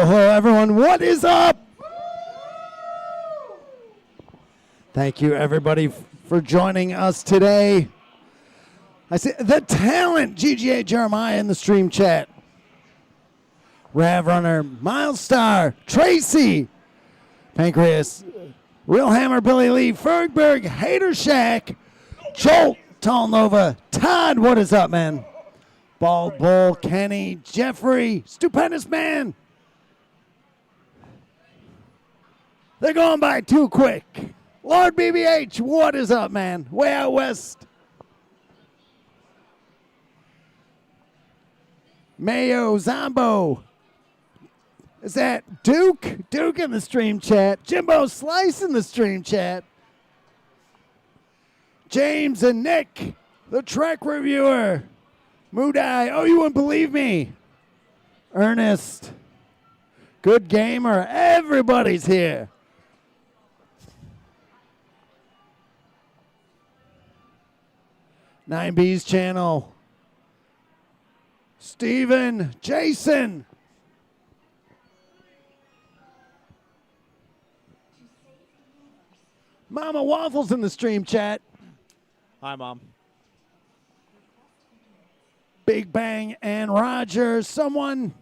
hello, everyone. What is up? Thank you, everybody, for joining us today. I see the talent, GGA Jeremiah in the stream chat. Rav Runner, Milestar, Tracy, Pancreas, Real Hammer, Billy Lee, Fergberg, Hater Shack, Jolt, Tall Nova, Todd, what is up, man? Bald Bull, Kenny, Jeffrey, Stupendous Man. They're going by too quick. Lord BBH, what is up, man? Way out west. Mayo, Zombo. Is that Duke? Duke in the stream chat. Jimbo Slice in the stream chat. James and Nick, the Trek reviewer. Moodai, oh, you wouldn't believe me. Ernest, Good Gamer, everybody's here. Nine B's channel. Steven, Jason. Mama Waffles in the stream chat. Hi, Mom. Big Bang and Roger. Someone.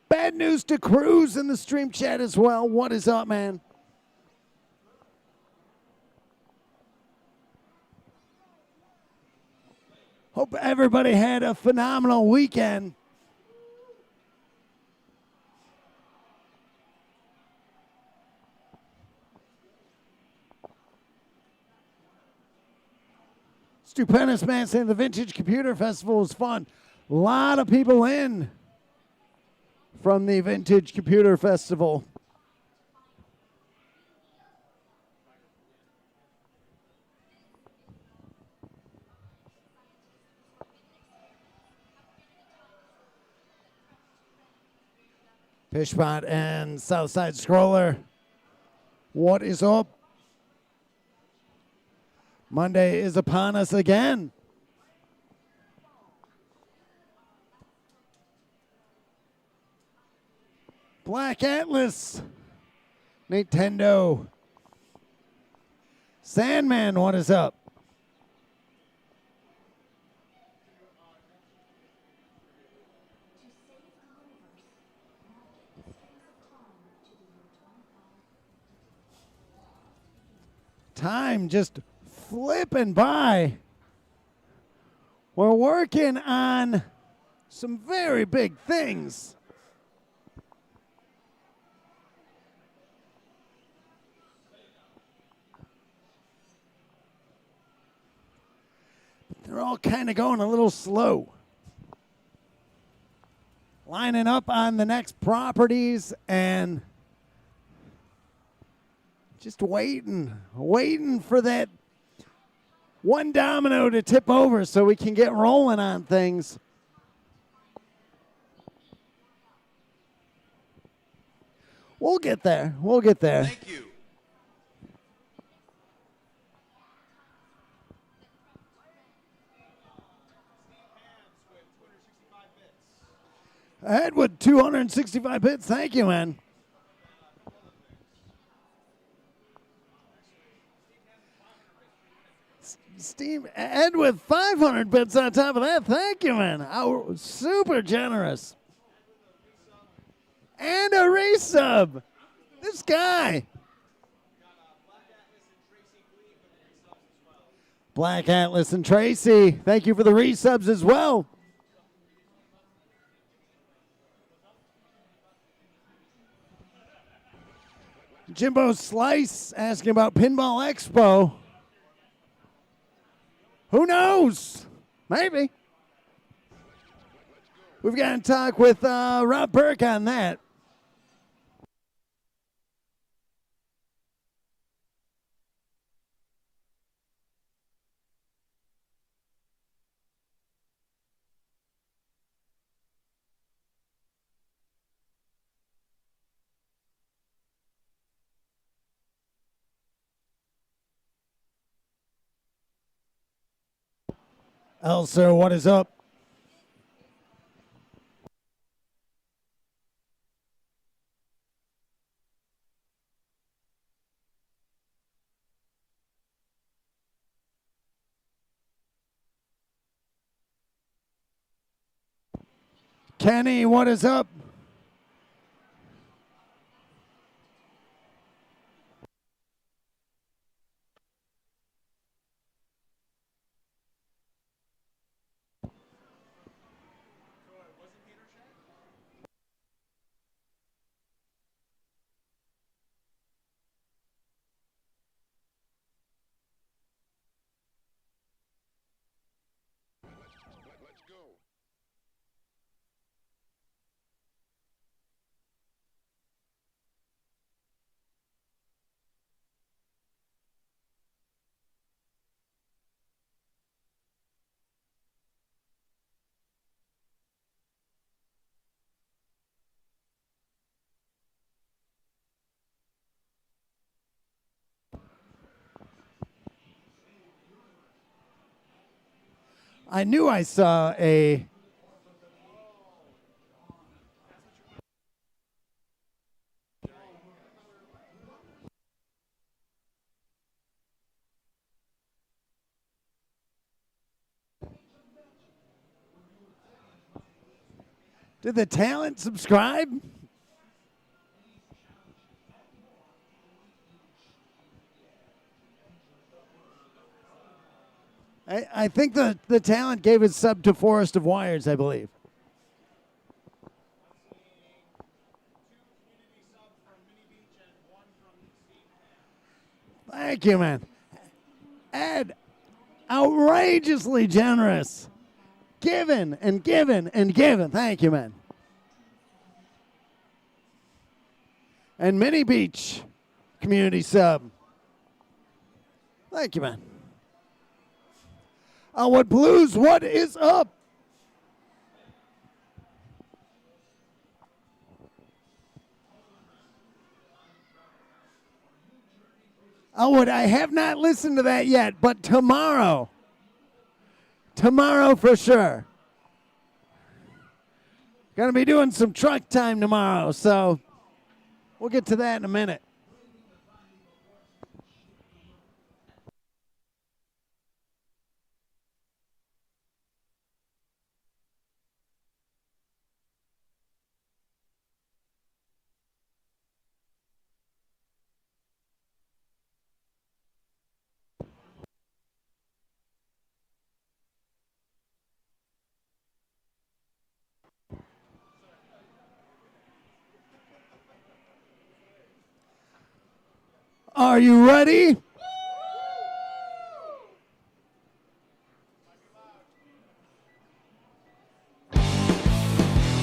Bad news to Cruz in the stream chat as well. What is up, man? Hope everybody had a phenomenal weekend. Stupendous Man saying the Vintage Computer Festival was fun. A lot of people in from the Vintage Computer Festival. Fishbot and Southside Scroller. What is up? Monday is upon us again. Black Atlas. Nintendo. Sandman, what is up? Time just flipping by. We're working on some very big things. They're all kind of going a little slow. Lining up on the next properties and just waiting for that one domino to tip over so we can get rolling on things. We'll get there. We'll get there. Thank you. Ahead with 265 bits. Thank you, man. Steve Ed with 500 bits on top of that. Thank you, man. Super generous. And a resub. This guy. Black Atlas and Tracy. Thank you for the resubs as well. Jimbo Slice asking about Pinball Expo. Who knows? Maybe. We've got to talk with Rob Burke on that. Elser, what is up? Kenny, what is up? I knew I saw a... Did the talent subscribe? I think the talent gave his sub to Forest of Wires, I believe. Thank you, man. Ed, outrageously generous. Given and given and given. Thank you, man. And Mini Beach community sub. Thank you, man. What Blues, what is up? I have not listened to that yet, but tomorrow for sure. Gonna be doing some truck time tomorrow, so we'll get to that in a minute. Are you ready?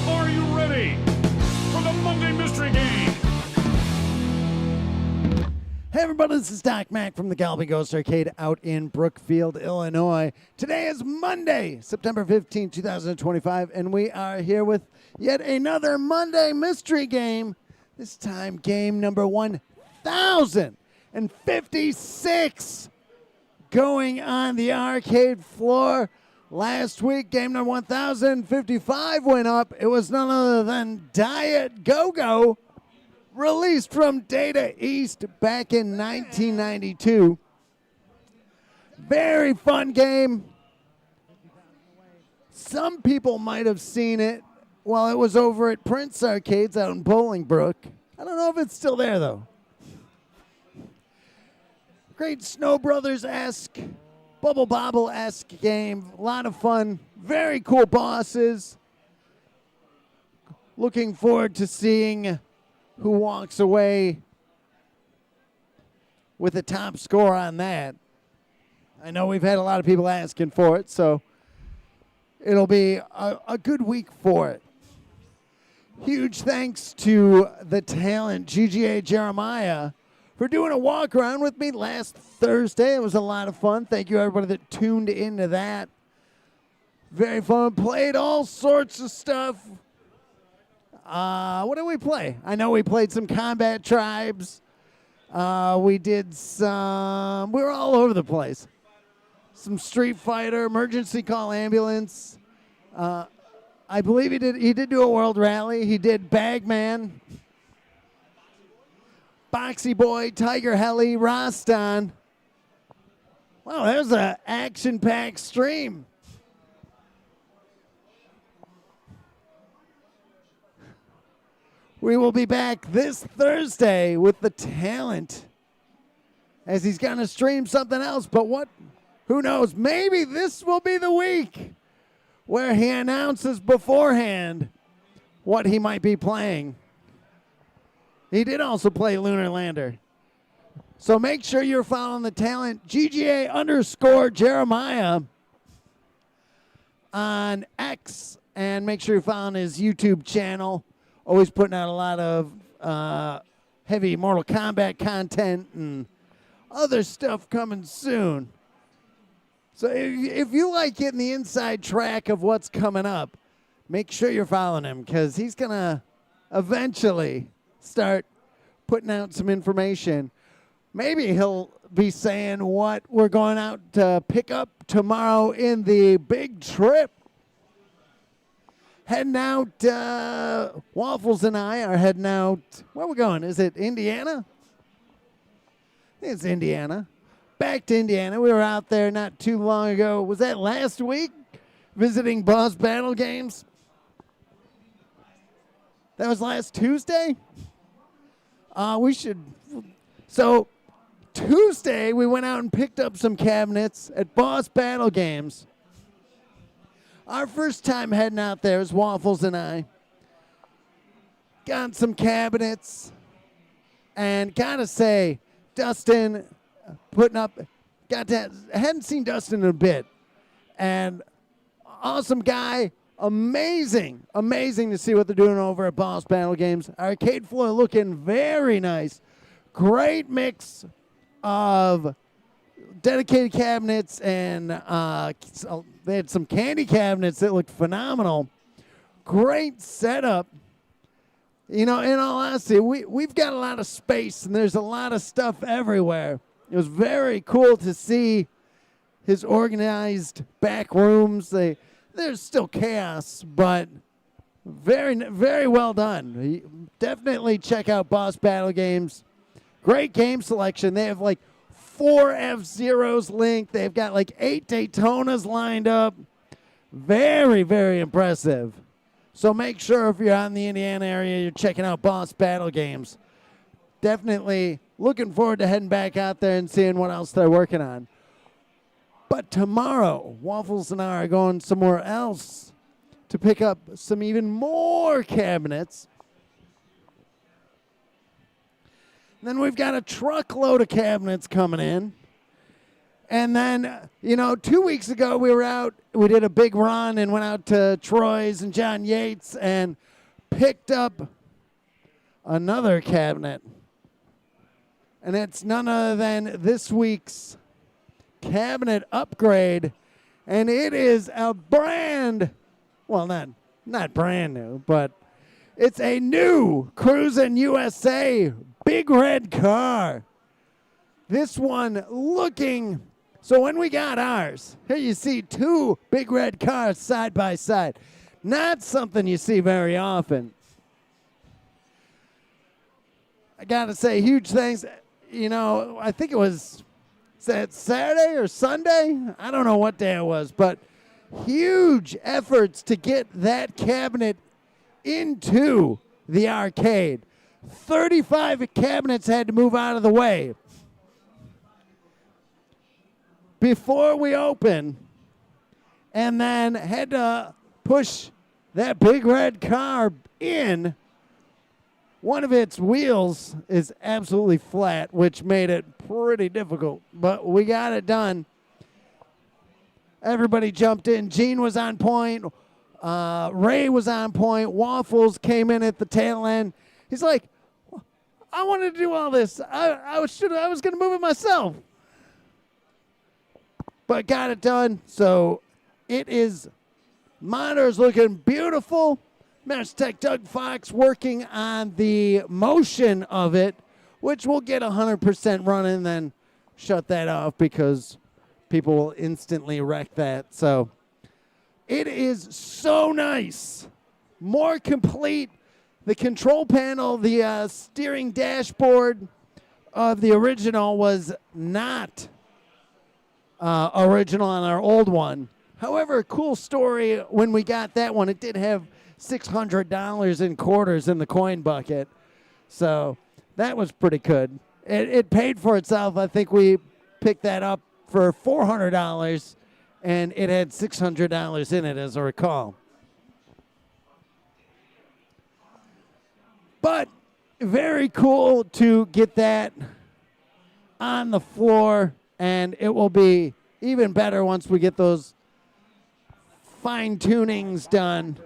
Are you ready for the Monday Mystery Game? Hey everybody, this is Doc Mack from the Galloping Ghost Arcade out in Brookfield, Illinois. Today is Monday, September 15, 2025, and we are here with yet another Monday Mystery Game. This time, game number 1056 going on the arcade floor. Last week, game number 1055 went up. It was none other than Diet Go-Go, released from Data East back in 1992. Very fun game. Some people might have seen it while it was over at Prince Arcades out in Bolingbrook. I don't know if it's still there, though. Great Snow Brothers-esque, Bubble Bobble-esque game. A lot of fun. Very cool bosses. Looking forward to seeing who walks away with the top score on that. I know we've had a lot of people asking for it, so it'll be a good week for it. Huge thanks to the talent GGA Jeremiah for doing a walk around with me last Thursday. It was a lot of fun. Thank you everybody that tuned into that. Very fun. Played all sorts of stuff. What did we play? I know we played some Combat Tribes. We did some... We were all over the place. Some Street Fighter, Emergency Call Ambulance. I believe he did do a World Rally. He did Bagman, Boxy Boy, Tiger Heli, Roston. Wow, there's an action-packed stream. We will be back this Thursday with the talent, as he's going to stream something else. But what? Who knows? Maybe this will be the week where he announces beforehand what he might be playing. He did also play Lunar Lander. So make sure you're following the talent, GGA_Jeremiah on X, and make sure you're following his YouTube channel. Always putting out a lot of heavy Mortal Kombat content and other stuff coming soon. So if you like getting the inside track of what's coming up, make sure you're following him, because he's going to eventually start putting out some information. Maybe he'll be saying what we're going out to pick up tomorrow in the big trip. Heading out, Waffles and I are heading out. Where are we going? Is it Indiana? I think it's Indiana. Back to Indiana. We were out there not too long ago. Was that last week? Visiting Boss Battle Games? That was last Tuesday? So Tuesday, we went out and picked up some cabinets at Boss Battle Games. Our first time heading out there is Waffles and I. Got some cabinets. And gotta say, Dustin putting up, hadn't seen Dustin in a bit. And awesome guy. Amazing to see what they're doing over at Boss Battle Games. Arcade floor looking very nice. Great mix of dedicated cabinets, and they had some candy cabinets that looked phenomenal. Great setup. You know, in all honesty, we've got a lot of space, and there's a lot of stuff everywhere. It was very cool to see his organized back rooms. There's still chaos, but very, very well done. Definitely check out Boss Battle Games. Great game selection. They have like 4 F-Zeros linked. They've got like 8 Daytonas lined up. Very, very impressive. So make sure if you're out in the Indiana area, you're checking out Boss Battle Games. Definitely looking forward to heading back out there and seeing what else they're working on. But tomorrow, Waffles and I are going somewhere else to pick up some even more cabinets. And then we've got a truckload of cabinets coming in. And then, 2 weeks ago we were out, we did a big run and went out to Troy's and John Yates and picked up another cabinet. And it's none other than this week's cabinet upgrade, and it is a not brand new, but it's a new Cruisin' USA big red car. This one looking, so when we got ours, here you see 2 big red cars side by side. Not something you see very often. I gotta say, huge thanks. I think it was, is that Saturday or Sunday? I don't know what day it was, but huge efforts to get that cabinet into the arcade. 35 cabinets had to move out of the way before we open, and then had to push that big red car in. One of its wheels is absolutely flat, which made it pretty difficult, but we got it done. Everybody jumped in. Gene was on point. Ray was on point. Waffles came in at the tail end. He's like, I wanted to do all this. I was going to move it myself. But got it done. So it is, monitor's looking beautiful. Master Tech Doug Fox working on the motion of it, which will get 100% running and then shut that off because people will instantly wreck that. So it is so nice. More complete. The control panel, the steering dashboard of the original was not original on our old one. However, cool story, when we got that one, it did have $600 in quarters in the coin bucket. So that was pretty good. It paid for itself. I think we picked that up for $400, and it had $600 in it, as I recall. But very cool to get that on the floor, and it will be even better once we get those fine tunings done.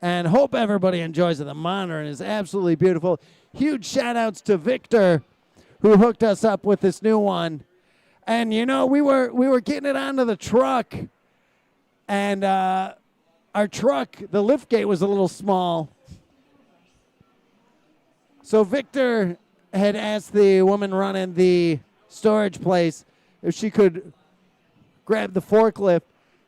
And hope everybody enjoys it. The monitor is absolutely beautiful. Huge shout outs to Victor, who hooked us up with this new one. And you know, we were getting it onto the truck, and our truck, the lift gate was a little small. So Victor had asked the woman running the storage place if she could grab the forklift,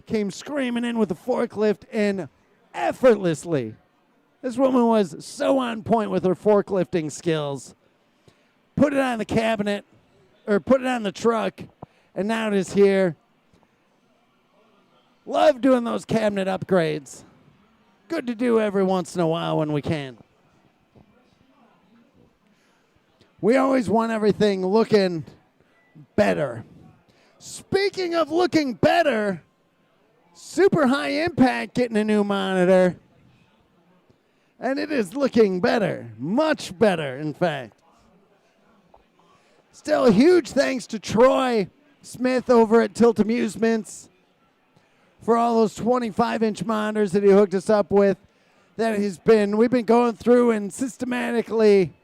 came screaming in with the forklift, and effortlessly, this woman was so on point with her forklifting skills, put it on the cabinet, or put it on the truck, and now it is here. Love doing those cabinet upgrades. Good to do every once in a while when we can. We always want everything looking better. Speaking of looking better, Super High Impact getting a new monitor. And it is looking better. Much better, in fact. Still, huge thanks to Troy Smith over at Tilt Amusements for all those 25-inch monitors that he hooked us up with. We've been going through and systematically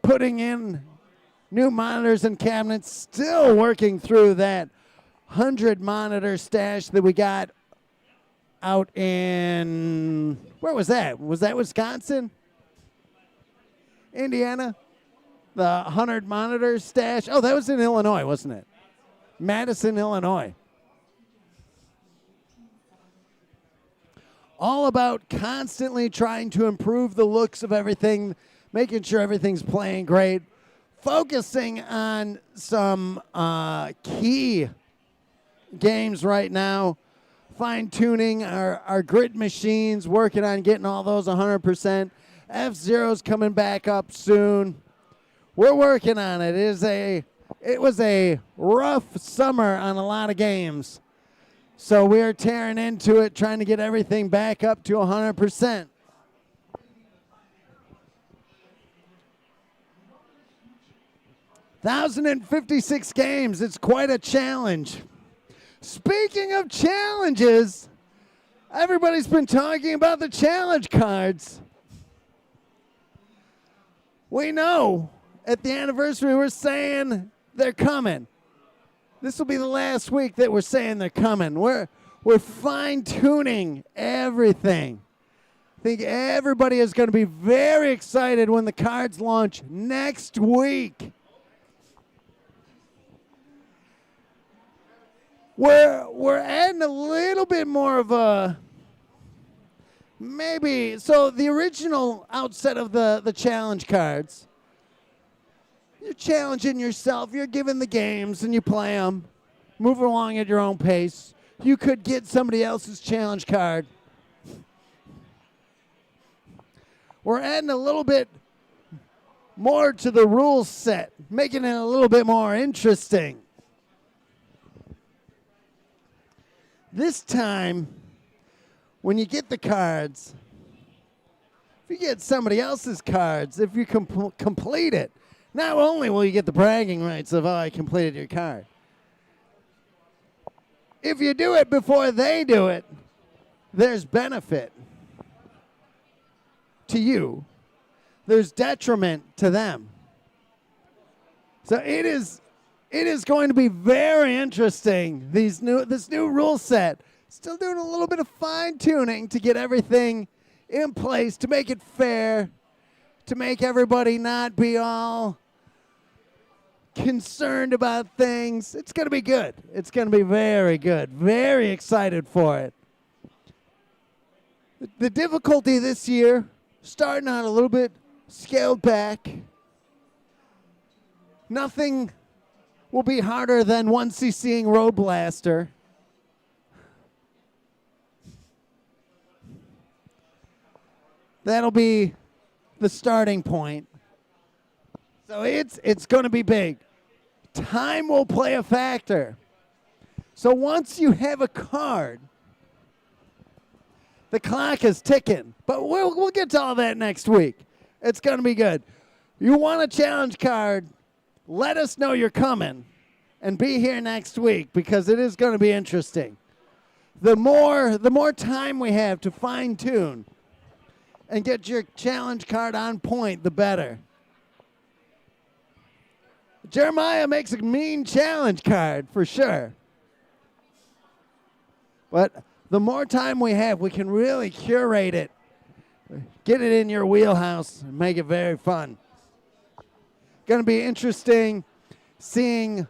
putting in new monitors and cabinets, still working through that 100 monitor stash that we got out in, where was that? Was that Wisconsin? Indiana? The 100 monitor stash? Oh, that was in Illinois, wasn't it? Madison, Illinois. All about constantly trying to improve the looks of everything, making sure everything's playing great, focusing on some key games right now, fine-tuning our grid machines, working on getting all those 100%. F-Zero's coming back up soon. We're working on it. It was a rough summer on a lot of games, so we're tearing into it, trying to get everything back up to 100%. $1,056 games. It's quite a challenge. Speaking of challenges, everybody's been talking about the challenge cards. We know at the anniversary we're saying they're coming. This will be the last week that we're saying they're coming. We're fine-tuning everything. I think everybody is going to be very excited when the cards launch next week. We're adding a little bit more of a maybe. So the original outset of the challenge cards, you're challenging yourself. You're given the games and you play them. Move along at your own pace. You could get somebody else's challenge card. We're adding a little bit more to the rules set, making it a little bit more interesting. This time, when you get the cards, if you get somebody else's cards, if you complete it, not only will you get the bragging rights of, oh, I completed your card. If you do it before they do it, there's benefit to you. There's detriment to them. So it is going to be very interesting, this new rule set. Still doing a little bit of fine-tuning to get everything in place, to make it fair, to make everybody not be all concerned about things. It's going to be good. It's going to be very good. Very excited for it. The difficulty this year, starting out a little bit scaled back. Nothing will be harder than 1cc'ing Road Blaster. That'll be the starting point. So it's going to be big. Time will play a factor. So once you have a card, the clock is ticking. But we'll get to all that next week. It's going to be good. You want a challenge card, let us know you're coming and be here next week because it is going to be interesting. The more time we have to fine tune and get your challenge card on point, the better. Jeremiah makes a mean challenge card for sure. But the more time we have, we can really curate it, get it in your wheelhouse, and make it very fun. Going to be interesting seeing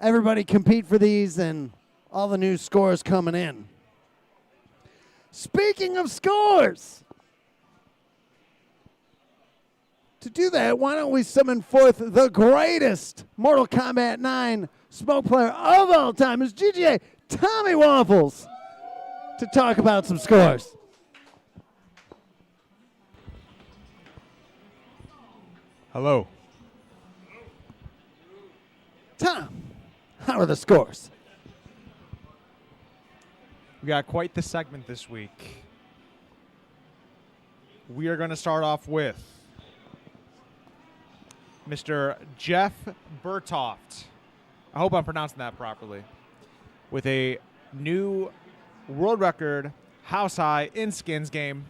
everybody compete for these and all the new scores coming in. Speaking of scores, to do that, why don't we summon forth the greatest Mortal Kombat 9 smoke player of all time, is GGA Tommy Waffles, to talk about some scores. Hello. Tom, how are the scores? We got quite the segment this week. We are going to start off with Mr. Jeff Bertoft. I hope I'm pronouncing that properly. With a new world record house high in skins game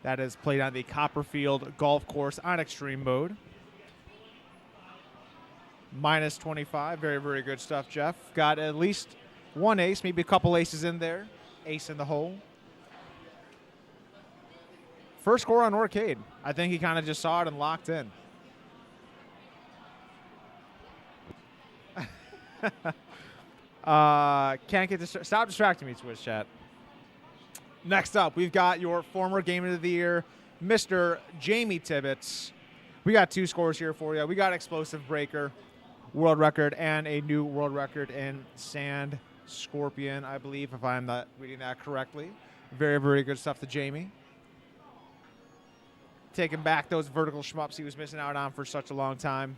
that is played on the Copperfield Golf Course on extreme mode. Minus 25. Very, very good stuff, Jeff. Got at least one ace, maybe a couple aces in there. Ace in the hole. First score on Arcade. I think he kind of just saw it and locked in. Can't get stop distracting me, Twitch chat. Next up, we've got your former Game of the Year, Mr. Jamie Tibbetts. We got two scores here for you. We got Explosive Breaker, world record, and a new world record in Sand Scorpion, I believe, if I'm not reading that correctly. Very, very good stuff to Jamie. Taking back those vertical shmups he was missing out on for such a long time.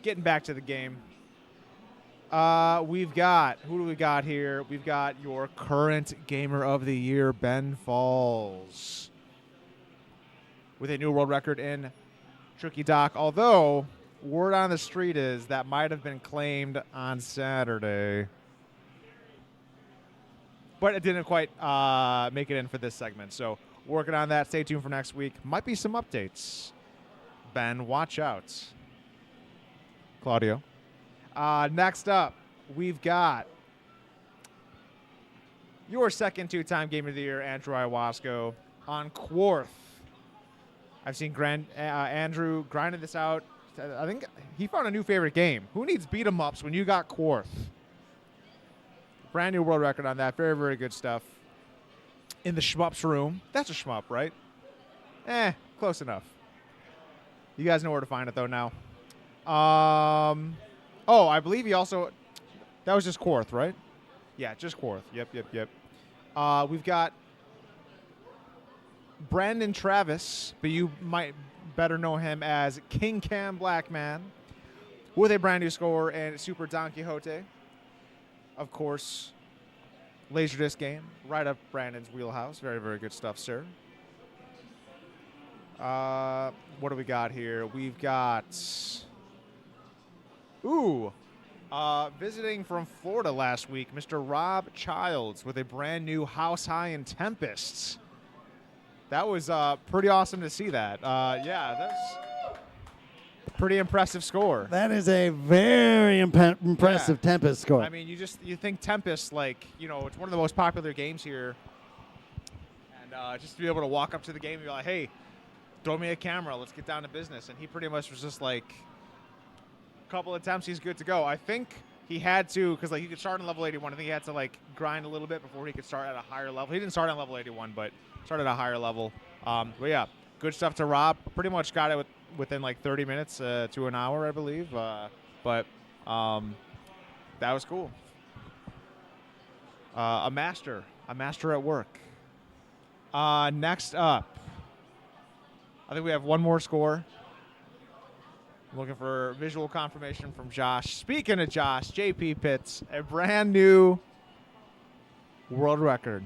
Getting back to the game. We've got, who do we got here? We've got your current Gamer of the Year, Ben Falls, with a new world record in Tricky Dock, although word on the street is that might have been claimed on Saturday. But it didn't quite make it in for this segment, so working on that. Stay tuned for next week. Might be some updates. Ben, watch out. Claudio. Next up, we've got your second two-time Game of the Year, Andrew Iwasco, on Quarth. I've seen Andrew grinding this out. I think he found a new favorite game. Who needs beat-em-ups when you got Quarth? Brand new world record on that. Very, very good stuff. In the shmups room. That's a shmup, right? Close enough. You guys know where to find it, though, now. Oh, I believe he also... That was just Quarth, right? Yeah, just Quarth. Yep. We've got Brandon Travis, but you might better know him as King Cam Blackman, with a brand new score and Super Don Quixote. Of course, Laserdisc game, right up Brandon's wheelhouse. Very, very good stuff, sir. What do we got here? We've got... visiting from Florida last week, Mr. Rob Childs with a brand new house high in Tempests. That was pretty awesome to see that. Yeah, that's a pretty impressive score. That is a very impressive Tempest score. I mean, you think Tempest, like, you know, it's one of the most popular games here. And just to be able to walk up to the game and be like, hey, throw me a camera, let's get down to business. And he pretty much was just like... couple attempts, he's good to go. I think he had to, because like he could start on level 81. I think he had to like grind a little bit before he could start at a higher level. He didn't start on level 81, but started at a higher level. But yeah, good stuff to Rob. Pretty much got it within like 30 minutes to an hour, I believe. But that was cool. A master at work. Next up, I think we have one more score. I'm looking for visual confirmation from Josh. Speaking of Josh, JP Pitts, a brand new world record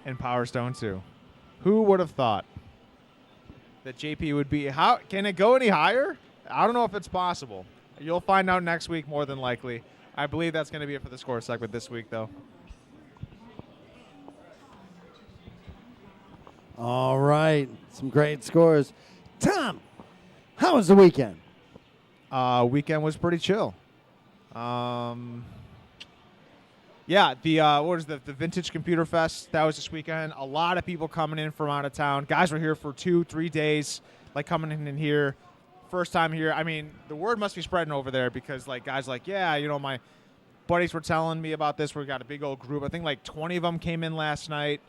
in Power Stone 2. Who would have thought that JP would be? How can it go any higher? I don't know if it's possible. You'll find out next week, more than likely. I believe that's going to be it for the score segment this week, though. All right. Some great scores. Tom, how was the weekend? Weekend was pretty chill. Yeah, what was the Vintage Computer Fest? That was this weekend. A lot of people coming in from out of town. Guys were here for 2-3 days, like coming in here. First time here. I mean, the word must be spreading over there because like guys like, yeah, you know, my buddies were telling me about this. We got a big old group. I think like 20 of them came in last night.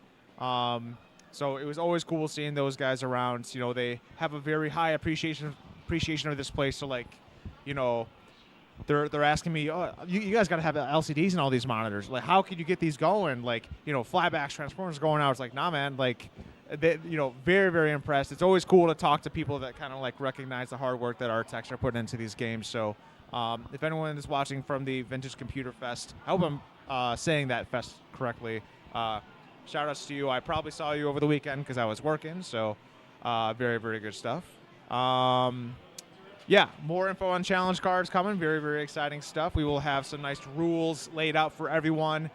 So it was always cool seeing those guys around. You know, they have a very high appreciation of this place. So like, you know, they're asking me, oh, you guys got to have LCDs in all these monitors. Like, how could you get these going? Like, you know, flybacks, transformers going out. It's like, nah, man. Like, they, you know, very, very impressed. It's always cool to talk to people that kind of like recognize the hard work that our techs are putting into these games. So if anyone is watching from the Vintage Computer Fest, I hope I'm saying that fest correctly. Shout outs to you. I probably saw you over the weekend because I was working. So very, very good stuff. Yeah, more info on challenge cards coming. Very, very exciting stuff. We will have some nice rules laid out for everyone.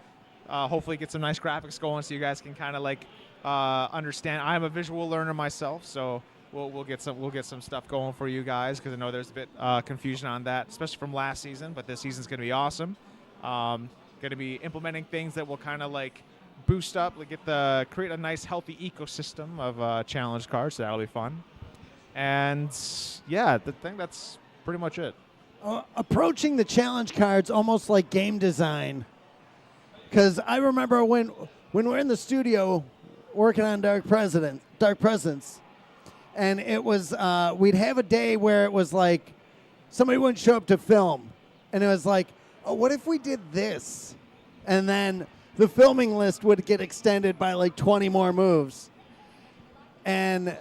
Hopefully get some nice graphics going so you guys can kind of like understand. I'm a visual learner myself, so we'll get some stuff going for you guys because I know there's a bit confusion on that, especially from last season. But this season's going to be awesome. Going to be implementing things that will kind of like boost up, like create a nice healthy ecosystem of challenge cards. So that'll be fun. And yeah, I think that's pretty much it. Approaching the challenge cards almost like game design. Because I remember when we're in the studio working on Dark Presence, and it was we'd have a day where it was like somebody wouldn't show up to film, and it was like, oh, what if we did this? And then the filming list would get extended by like 20 more moves. And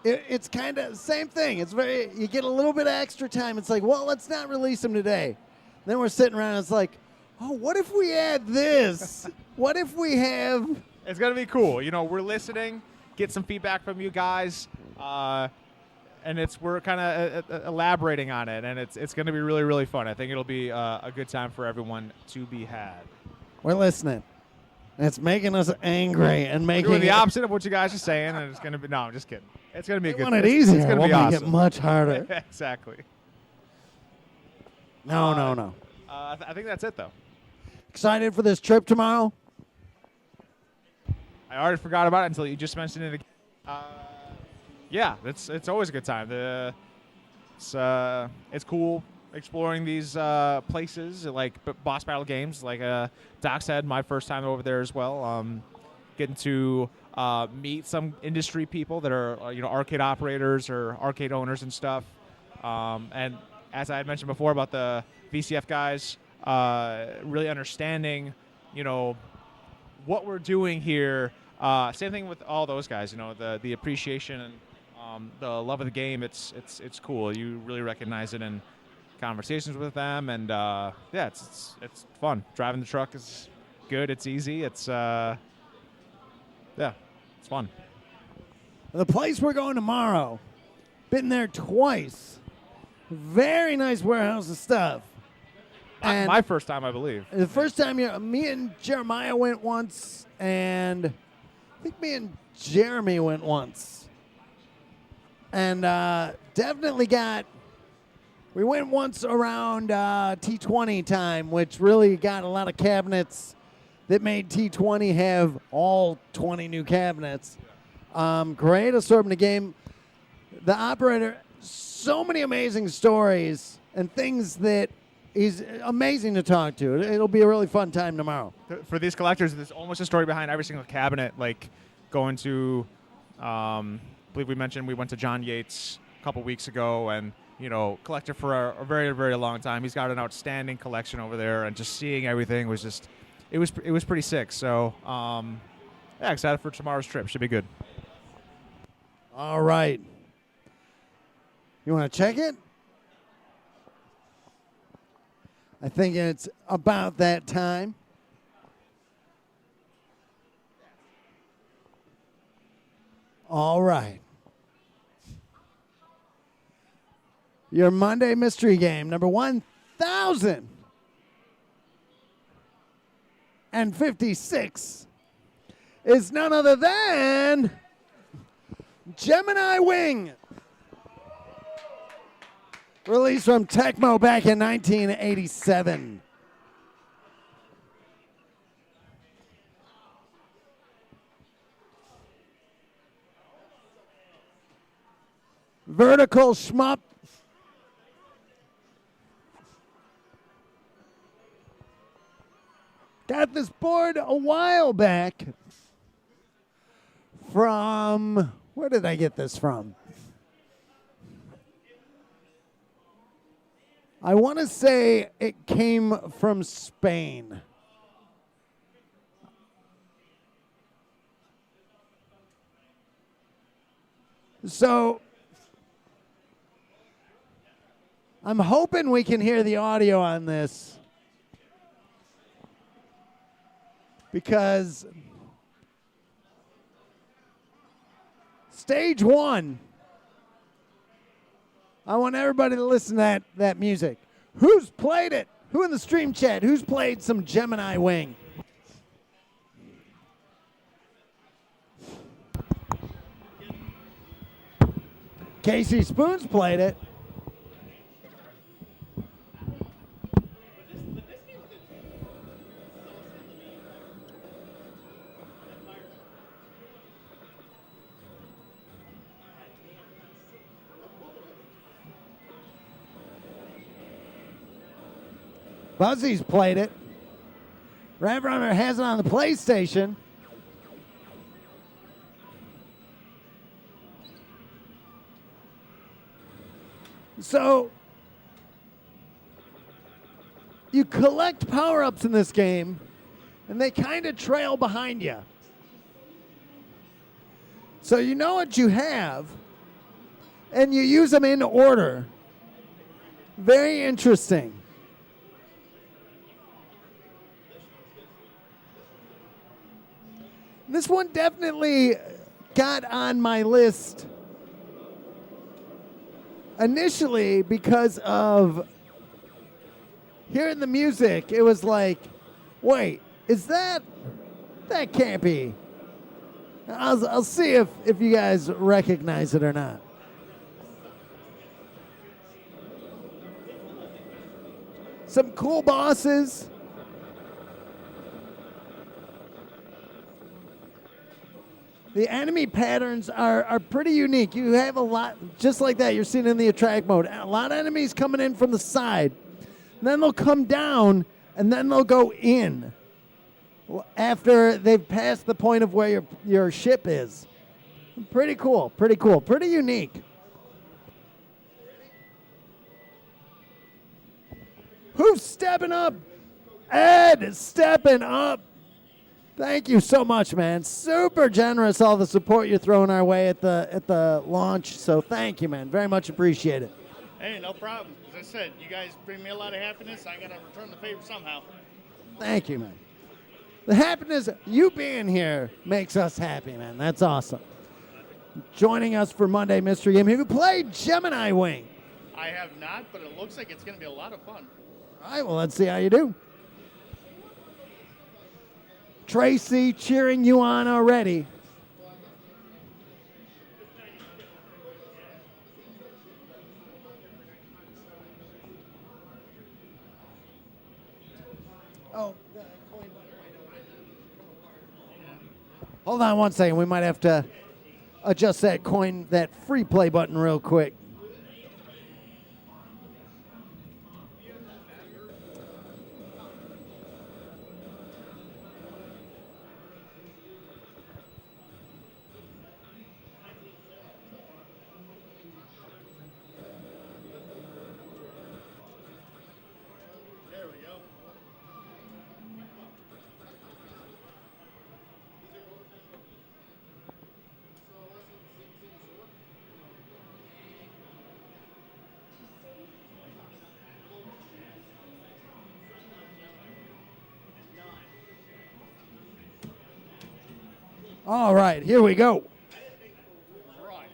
it's kind of the same thing. It's you get a little bit of extra time. It's like, well, let's not release them today. Then we're sitting around, it's like, oh, what if we add this? What if we have... It's going to be cool. You know, we're listening, get some feedback from you guys, and we're kind of elaborating on it, and it's going to be really, really fun. I think it'll be a good time for everyone to be had. We're listening. It's making us angry and making doing the opposite of what you guys are saying, and it's going to be... No, I'm just kidding. It's going to be a good... Want it easier. It's going to be awesome. Make it much harder. Exactly. No. I think that's it, though. Excited for this trip tomorrow? I already forgot about it until you just mentioned it again. Yeah, it's always a good time. It's cool exploring these places like boss battle games. Like Doc said, my first time over there as well. Getting to meet some industry people that are arcade operators or arcade owners and stuff. And as I had mentioned before about the VCF guys, really understanding, what we're doing here. Same thing with all those guys. The appreciation and the love of the game. It's cool. You really recognize it in conversations with them, and it's fun. Driving the truck is good. It's easy. It's fun. The place we're going tomorrow, been there twice. Very nice warehouse of stuff. And my first time, I believe. The first time, me and Jeremiah went once, and I think me and Jeremy went once. And definitely we went once around T20 time, which really got a lot of cabinets that made T20 have all 20 new cabinets. Great assortment of game. The operator, so many amazing stories and things that he's amazing to talk to. It'll be a really fun time tomorrow. For these collectors, there's almost a story behind every single cabinet. Like going to, I believe we mentioned we went to John Yates a couple weeks ago, and collector for a very, very long time. He's got an outstanding collection over there, and just seeing everything was just, it was pretty sick. So, excited for tomorrow's trip. Should be good. All right. You want to check it? I think it's about that time. All right. Your Monday mystery game, number 1056, is none other than Gemini Wing. Released from Tecmo back in 1987. Vertical shmup. Got this board a while back from, where did I get this from? I want to say it came from Spain. So I'm hoping we can hear the audio on this because stage one, I want everybody to listen to that music. Who's played it? Who in the stream chat? Who's played some Gemini Wing? Casey Spoons played it. Buzzy's played it. Rev Runner has it on the PlayStation. So, you collect power-ups in this game, and they kind of trail behind you. So you know what you have, and you use them in order. Very interesting. This one definitely got on my list initially because of hearing the music. It was like, wait, is that can't be. I'll see if you guys recognize it or not. Some cool bosses. The enemy patterns are pretty unique. You have a lot, just like that, you're seeing in the attract mode. A lot of enemies coming in from the side. And then they'll come down, and then they'll go in after they've passed the point of where your ship is. Pretty cool, pretty unique. Who's stepping up? Ed is stepping up. Thank you so much, man. Super generous, all the support you're throwing our way at the launch. So thank you, man. Very much appreciate it. Hey, no problem. As I said, you guys bring me a lot of happiness. I got to return the favor somehow. Thank you, man. The happiness you being here makes us happy, man. That's awesome. Joining us for Monday Mystery Game. Have you played Gemini Wing? I have not, but it looks like it's going to be a lot of fun. All right, well, let's see how you do. Tracy cheering you on already. Oh, hold on one second. We might have to adjust that free play button real quick. All right, here we go. Right.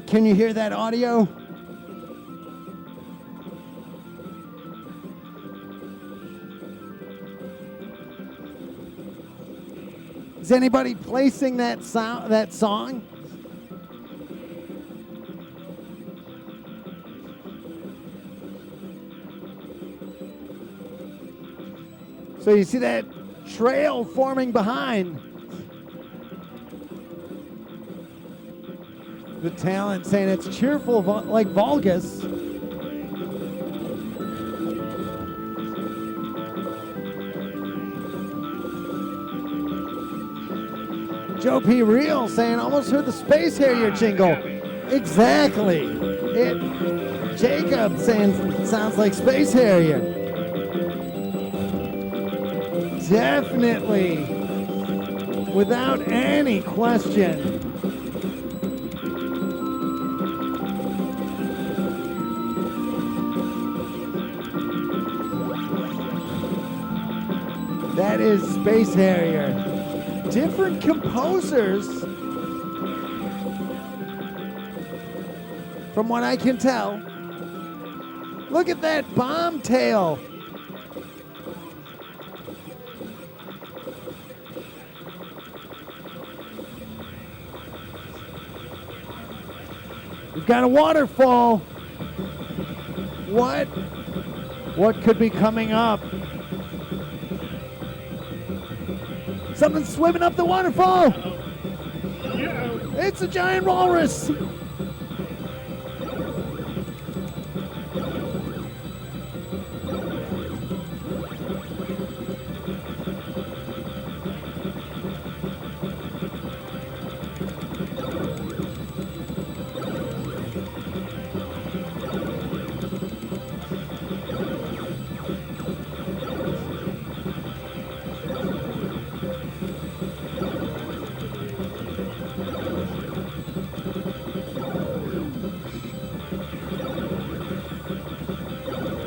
Can you hear that audio? Is anybody placing that song? So you see that trail forming behind. The talent saying it's cheerful like Vulgus. Joe P. Real saying almost heard the Space Harrier jingle. Exactly. Jacob saying sounds like Space Harrier. Definitely. Without any question. That is Space Harrier. Different composers, from what I can tell. Look at that bomb tail. We've got a waterfall. What could be coming up? Something's swimming up the waterfall. It's a giant walrus.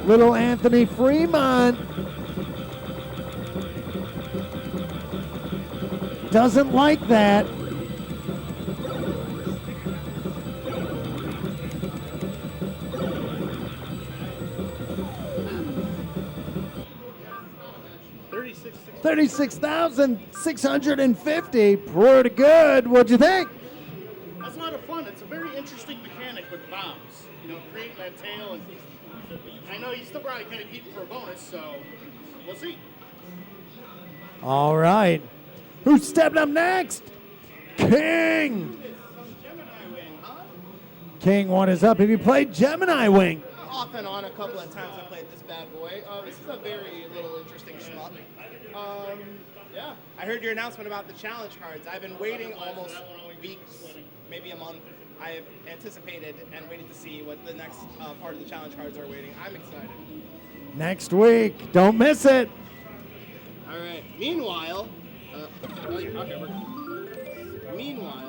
Little Anthony Fremont doesn't like that. $36,650. Pretty good. What'd you think? That's a lot of fun. It's a very interesting mechanic with the bombs. You know, creating that tail. And I know you still probably kind of keep it for a bonus, so we'll see. All right. Who's stepping up next? King. Gemini Wing, huh? King, what is up? Have you played Gemini Wing? Off and on a couple of times I played this bad boy. This is a very little interesting shmup. Yeah, I heard your announcement about the challenge cards. I've been waiting almost weeks, maybe a month. I have anticipated and waited to see what the next part of the challenge cards are waiting. I'm excited. Next week. Don't miss it. All right. Meanwhile, okay, we're good. Meanwhile,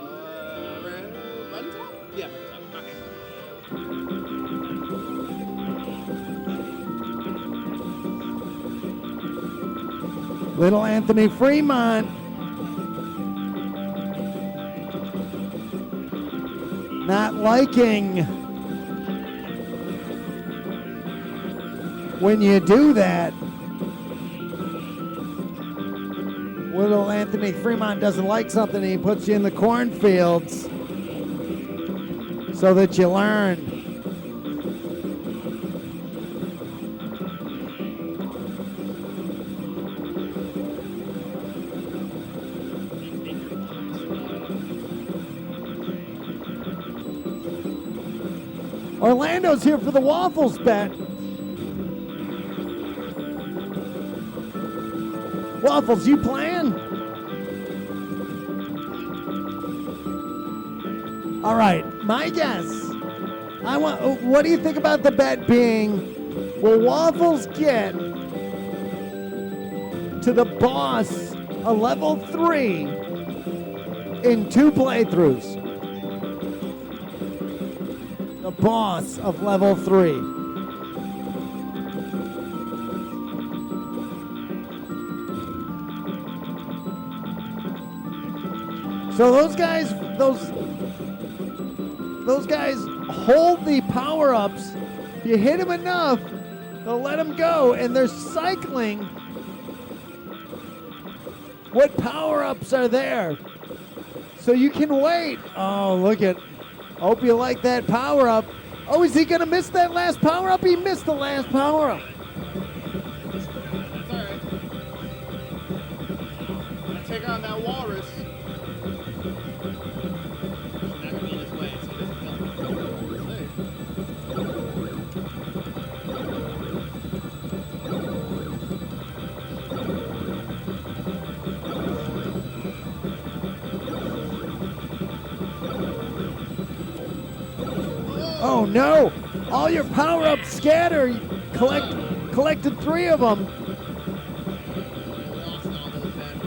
button top? Yeah, button top. Okay. Little Anthony Fremont. Not liking when you do that. Little Anthony Fremont doesn't like something, he puts you in the cornfields so that you learn. Orlando's here for the waffles bet. Waffles, you playing? All right, my guess What do you think about the bet being, will Waffles get to the boss of level 3 in 2 playthroughs? The boss of level 3. So those guys hold the power-ups. You hit them enough, they'll let them go, and they're cycling what power-ups are there. So you can wait. Oh, look at, hope you like that power-up. Oh, is he gonna miss that last power-up? He missed the last power-up. That's all right. Gonna take on that walrus. Not gonna be in his way, so he doesn't Oh no! All your power-ups scatter. Collected 3 of them. lost all those bad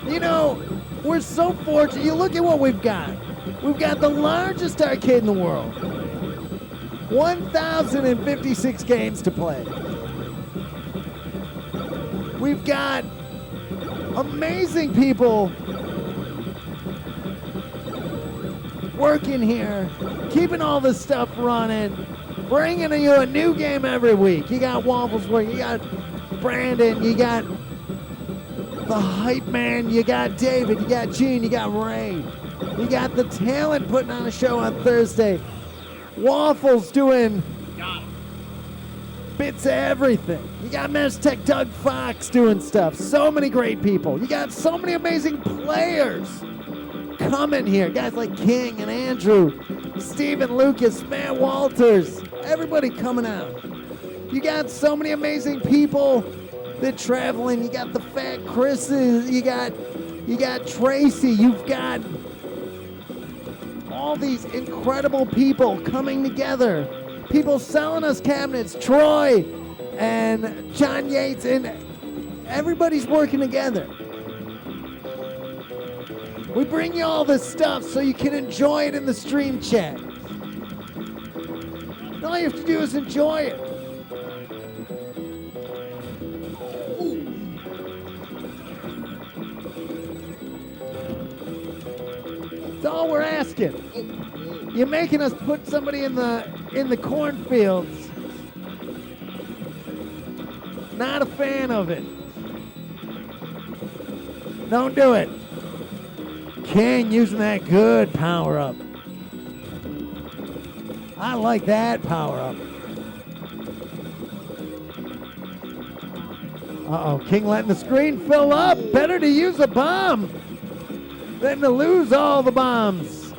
boys. You know, we're so fortunate. You look at what we've got. We've got the largest arcade in the world. 1,056 games to play. We've got amazing people working here, keeping all this stuff running, bringing you a new game every week. You got Waffles working, you got Brandon, you got the hype man, you got David, you got Gene, you got Ray, you got the talent putting on a show on Thursday. Waffles doing bits of everything. You got Mesh Tech Doug Fox doing stuff. So many great people. You got so many amazing players coming here. Guys like King and Andrew, Stephen Lucas, Matt Walters, everybody coming out. You got so many amazing people that traveling. You got the Fat Chris's, you got Tracy, you've got all these incredible people coming together. People selling us cabinets, Troy and John Yates, and everybody's working together. We bring you all this stuff so you can enjoy it in the stream chat. And all you have to do is enjoy it. That's all we're asking. You're making us put somebody in the cornfields. Not a fan of it. Don't do it. King using that good power up. I like that power up. Uh-oh, King letting the screen fill up. Better to use a bomb than to lose all the bombs.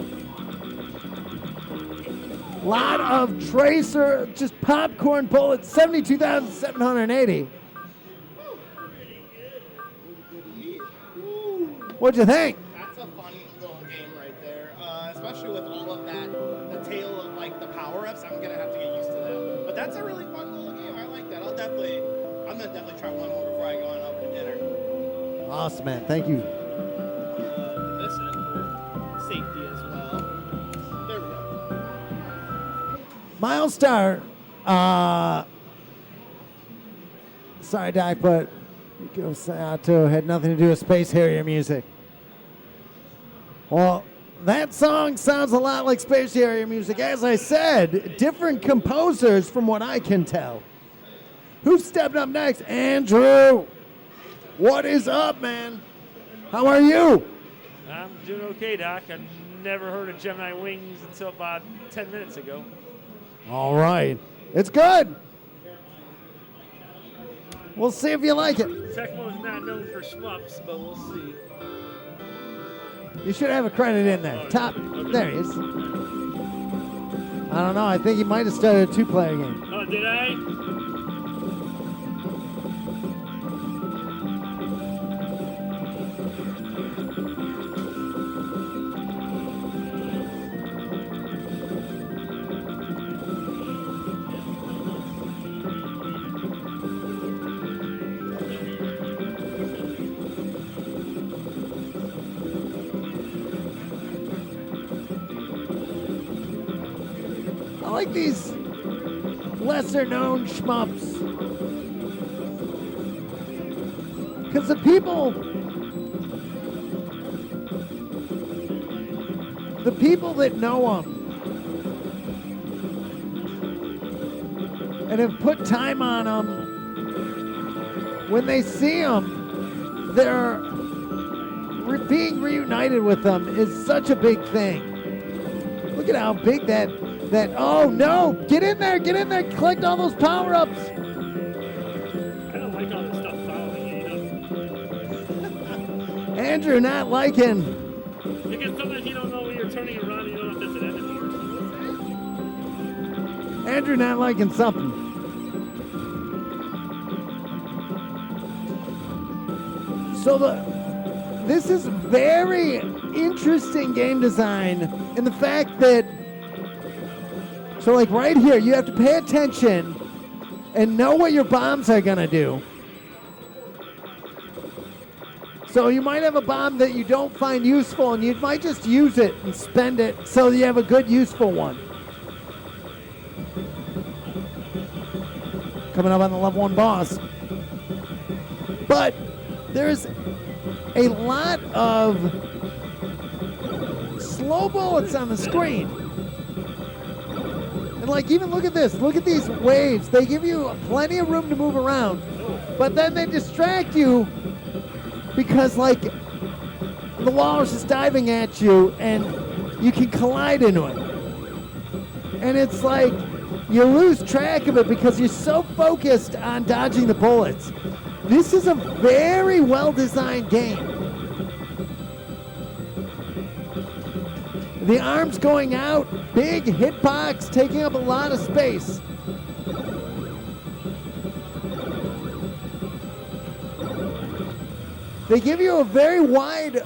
Lot of tracer, just popcorn bullets, 72,780. What'd you think? That's a fun little game right there, especially with all of that, the tail of like the power-ups. I'm gonna have to get used to that. But that's a really fun little game. I like that. I'm gonna definitely try one more before I go on over to dinner. Awesome, man. Thank you. This end for safety as well. There we go. Milestar, sorry, Doc, but Sato had nothing to do with Space Harrier music. Well, that song sounds a lot like Space Harrier music. As I said, different composers from what I can tell. Who's stepping up next? Andrew. What is up, man? How are you? I'm doing okay, Doc. I've never heard of Gemini Wings until about 10 minutes ago. All right. It's good. We'll see if you like it. Tecmo's not known for shmups, but we'll see. You should have a credit in there. Top. There he is. I don't know. I think he might have started a 2-player game. Oh, did I? like these lesser known shmups. Because the people that know them and have put time on them, when they see them, they're being reunited with them is such a big thing. Look at how big that, oh no, get in there, collect all those power-ups. I don't like all this stuff following you. Andrew not liking. Because sometimes you don't know when you're turning around and you don't know if it's an enemy or something. Andrew not liking something. So this is very interesting game design in the fact that, so like right here, you have to pay attention and know what your bombs are gonna do. So you might have a bomb that you don't find useful and you might just use it and spend it so you have a good useful one. Coming up on the level 1 boss. But there's a lot of slow bullets on the screen. And like, even look at this. Look at these waves. They give you plenty of room to move around. But then they distract you because like the walrus is diving at you and you can collide into it. And it's like you lose track of it because you're so focused on dodging the bullets. This is a very well-designed game. The arms going out, big hitbox, taking up a lot of space. They give you a very wide,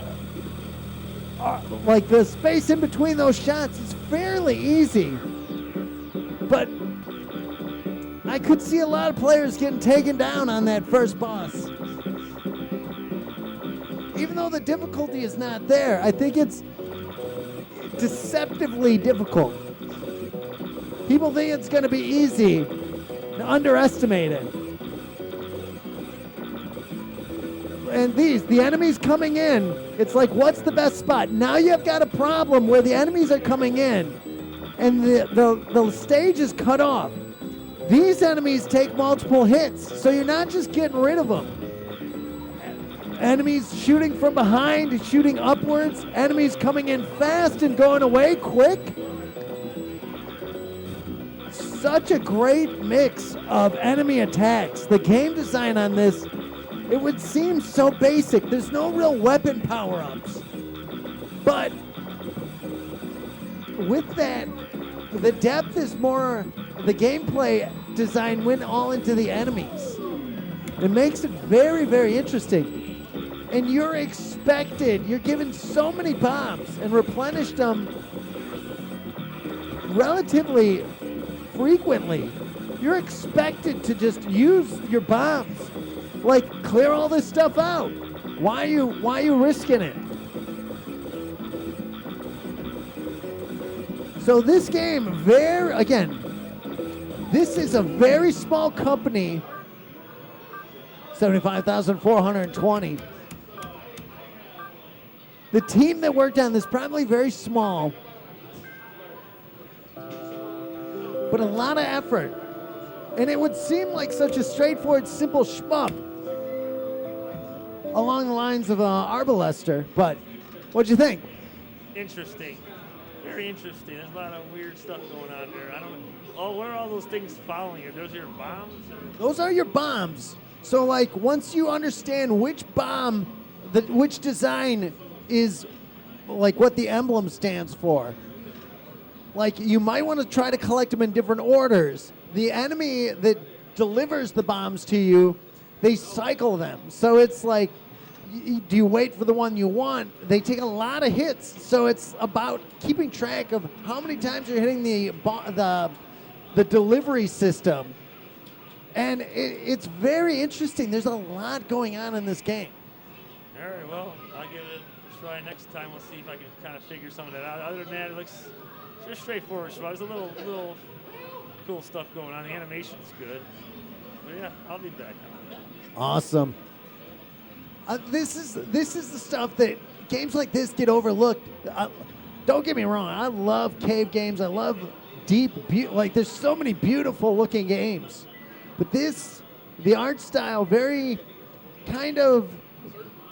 like the space in between those shots is fairly easy. But I could see a lot of players getting taken down on that first boss. Even though the difficulty is not there, I think it's deceptively difficult. People think it's going to be easy and underestimate it. And the enemies coming in, it's like, what's the best spot? Now you've got a problem where the enemies are coming in and the stage is cut off. These enemies take multiple hits, so you're not just getting rid of them. Enemies shooting from behind, shooting upwards, enemies coming in fast and going away quick. Such a great mix of enemy attacks. The game design on this, it would seem so basic. There's no real weapon power-ups. But with that, the depth is more, the gameplay design went all into the enemies. It makes it very, very interesting. And you're given so many bombs and replenish them relatively frequently. You're expected to just use your bombs. Like, clear all this stuff out. Why are you risking it? So this game, this is a very small company, 75,420. The team that worked on this, probably very small, but a lot of effort. And it would seem like such a straightforward, simple shmup along the lines of Arbalester, but what'd you think? Interesting. Very interesting. There's a lot of weird stuff going on there. I don't know. Oh, what are all those things following you? Those are your bombs? Or? Those are your bombs. So, like, once you understand which bomb, which design is, like, what the emblem stands for, like, you might want to try to collect them in different orders. The enemy that delivers the bombs to you, they cycle them. So it's like, do you wait for the one you want? They take a lot of hits, so it's about keeping track of how many times you're hitting the delivery system. And it's very interesting. There's a lot going on in this game. All right, well, I'll give it a try next time. We'll see if I can kind of figure some of that out. Other than that, it looks just straightforward. So I was a little cool stuff going on. The animation's good. But yeah, I'll be back. Awesome. This is the stuff that games like this get overlooked. Don't get me wrong. I love cave games. I love deep, like there's so many beautiful looking games. But the art style, very kind of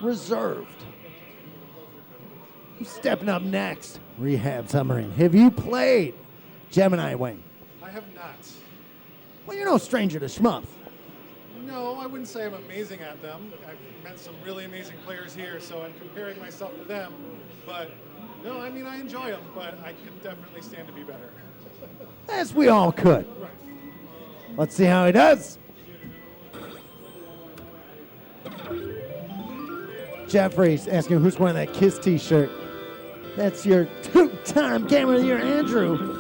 reserved. Who's stepping up next? Rehab Submarine. Have you played Gemini Wing? I have not. Well, you're no stranger to shmups. No, I wouldn't say I'm amazing at them. I've met some really amazing players here, so I'm comparing myself to them. But no, I mean, I enjoy them, but I could definitely stand to be better. As we all could. Right. Let's see how he does. Jeffrey's asking who's wearing that Kiss t-shirt. That's your two-time Gamer of the Year, Andrew.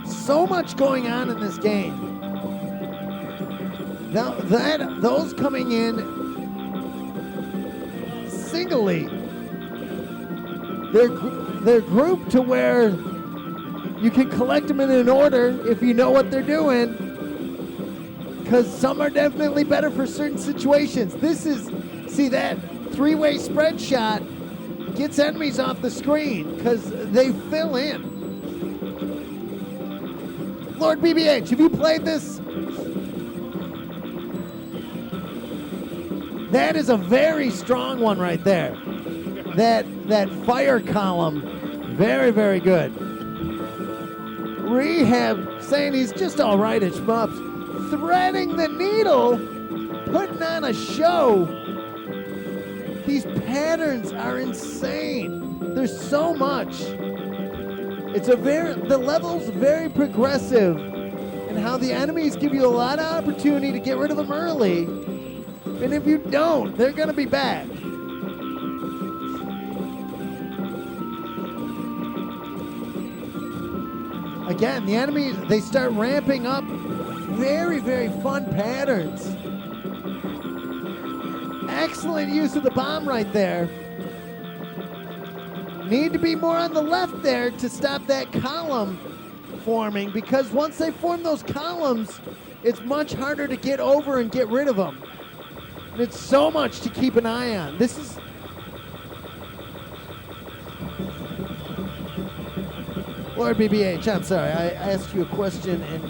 So much going on in this game. Those coming in singly, they're grouped to where you can collect them in an order if you know what they're doing, because some are definitely better for certain situations. See that three-way spread shot gets enemies off the screen because they fill in. Lord BBH, have you played this? That is a very strong one right there. That fire column, very, very good. Rehab saying he's just all right at shmups. Threading the needle, putting on a show. These patterns are insane. There's so much. The level's very progressive, and how the enemies give you a lot of opportunity to get rid of them early, and if you don't, they're gonna be back. Again, the enemies, they start ramping up very, very fun patterns. Excellent use of the bomb right there. Need to be more on the left there to stop that column forming, because once they form those columns, it's much harder to get over and get rid of them. And it's so much to keep an eye on. This is... Lord BBH, I'm sorry, I asked you a question and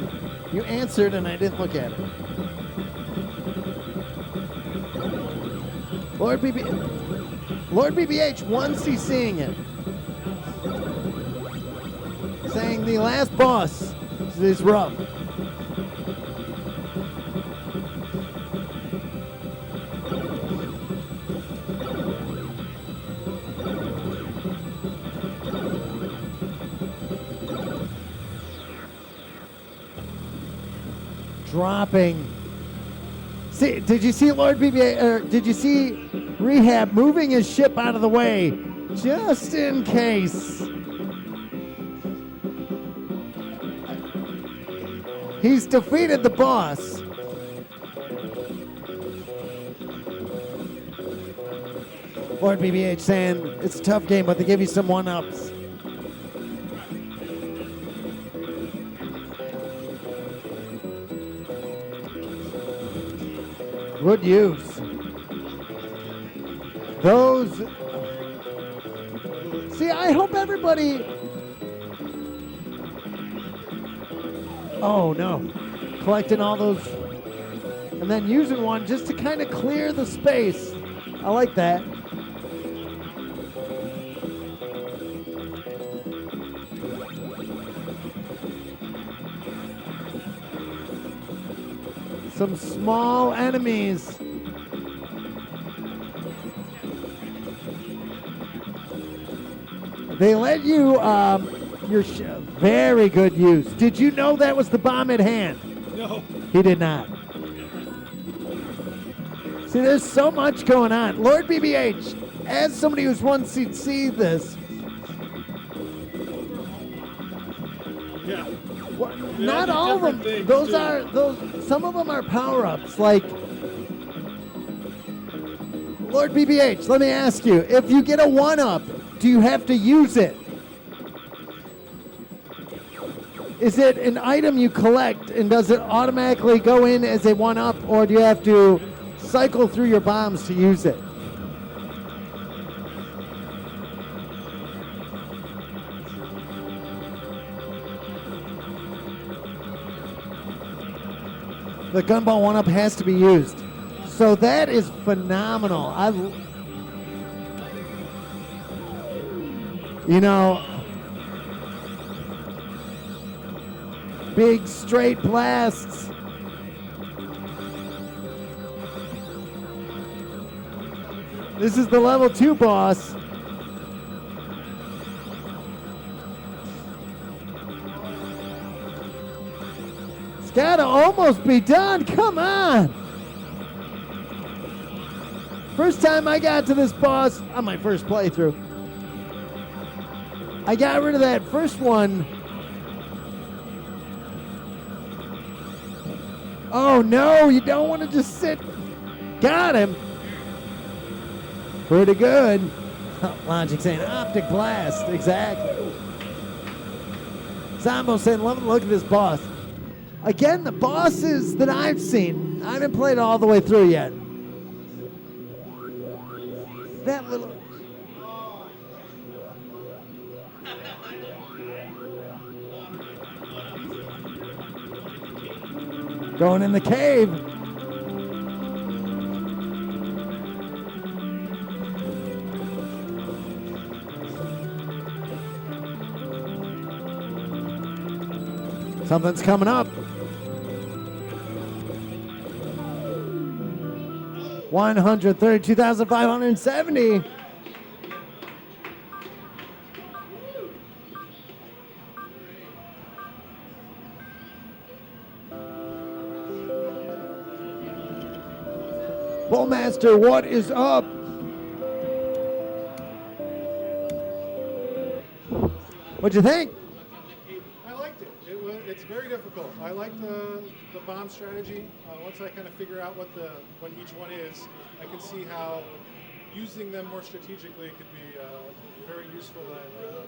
you answered and I didn't look at it. Lord BBH, once he's seeing it. Saying the last boss is rough. Dropping. See, did you see Lord BBH, or did you see Rehab moving his ship out of the way just in case? He's defeated the boss. Lord BBH saying it's a tough game, but they give you some one-ups. Good use. Those. See, I hope everybody. Oh no. Collecting all those. And then using one just to kind of clear the space. I like that. Some small enemies. They let you, very good use. Did you know that was the bomb at hand? No. He did not. See, there's so much going on. Lord BBH, as somebody who's once see this. Yeah. Not all of them. Some of them are power-ups. Like, Lord BBH, let me ask you, if you get a 1-up, do you have to use it? Is it an item you collect, and does it automatically go in as a one-up, or do you have to cycle through your bombs to use it? The gunball one-up has to be used. So that is phenomenal. You know, big straight blasts. This is the level 2 boss. It's gotta almost be done, come on. First time I got to this boss, on my first playthrough, I got rid of that first one. Oh no, you don't want to just sit. Got him. Pretty good. Logic saying optic blast, exactly. Zombo saying, look at this boss. Again, the bosses that I've seen, I haven't played all the way through yet. That little... Going in the cave. Something's coming up. 132,570. Bullmaster, what is up? What'd you think? I liked it. It's very difficult. I like the bomb strategy. Once I kind of figure out what each one is, I can see how using them more strategically could be very useful and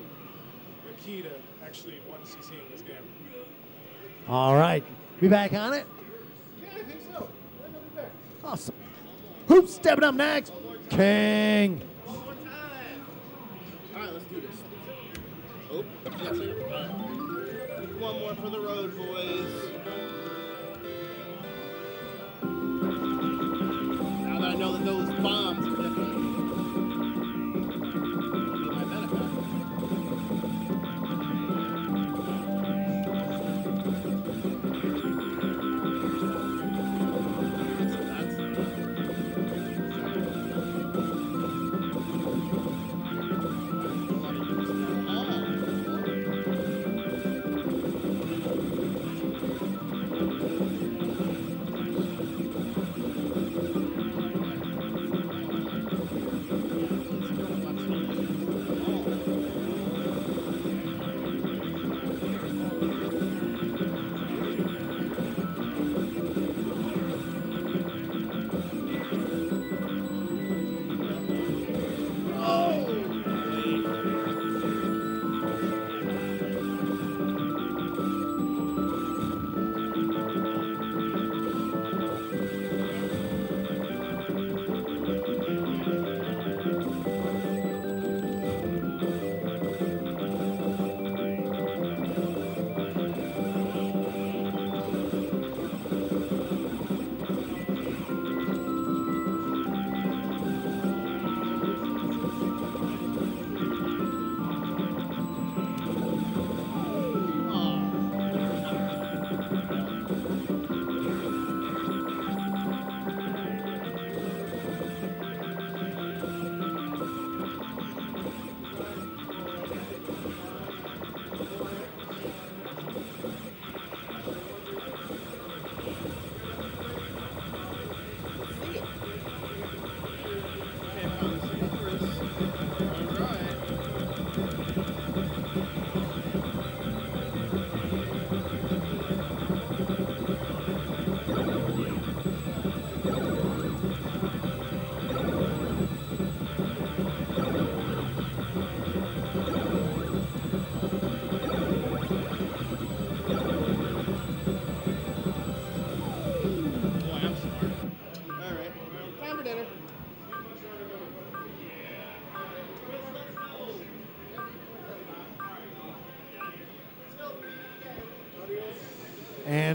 the key to actually 1cc in this game. All right. Be back on it? Yeah, I think so. I'll be back. Awesome. Who's stepping up next? King. All right, let's do this. Oh, yes, sir. All right. One more for the road, boys. Now that I know that those bombs are definitely be my benefactor. So that's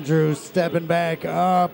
Andrew stepping back up.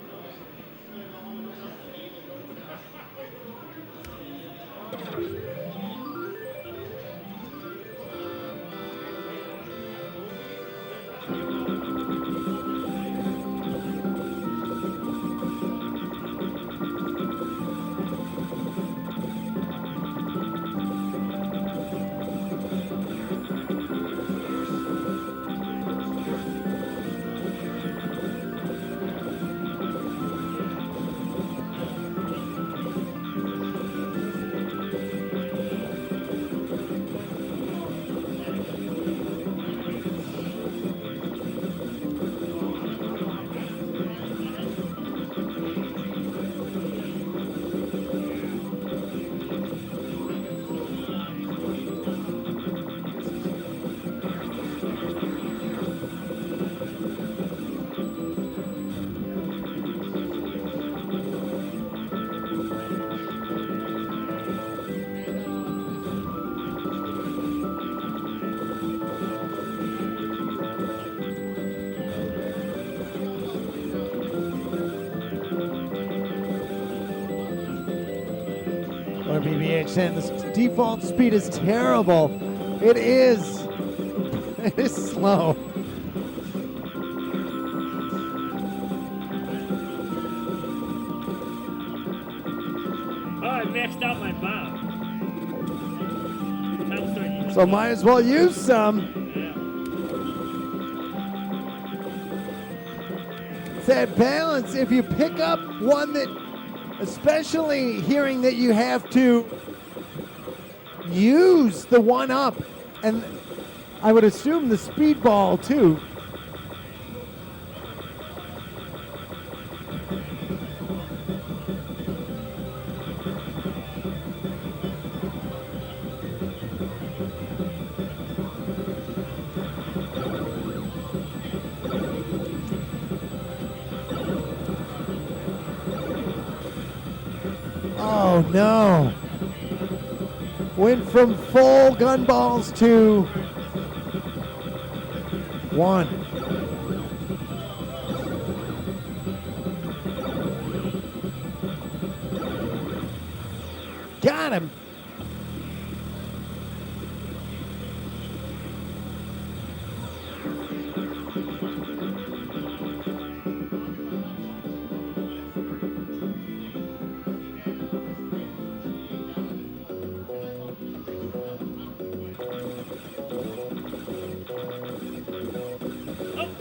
Or BBH saying this default speed is terrible. It is. It is slow. Oh, I maxed out my bomb. Time to start using So might as well use some. It's that balance. If you pick up one that, especially hearing that you have to use the one up, and I would assume the speedball too. Oh no. Went from full gun balls to one. Got him.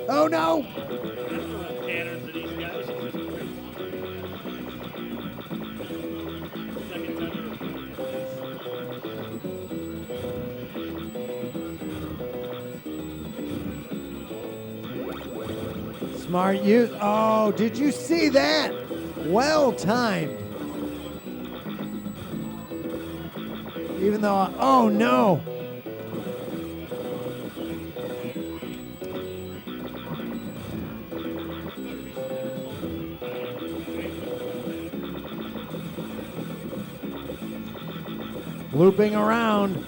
Oh no! patterns of these guys. Second time. Smart use. Oh, did you see that? Well timed. Even though, oh no. Looping around.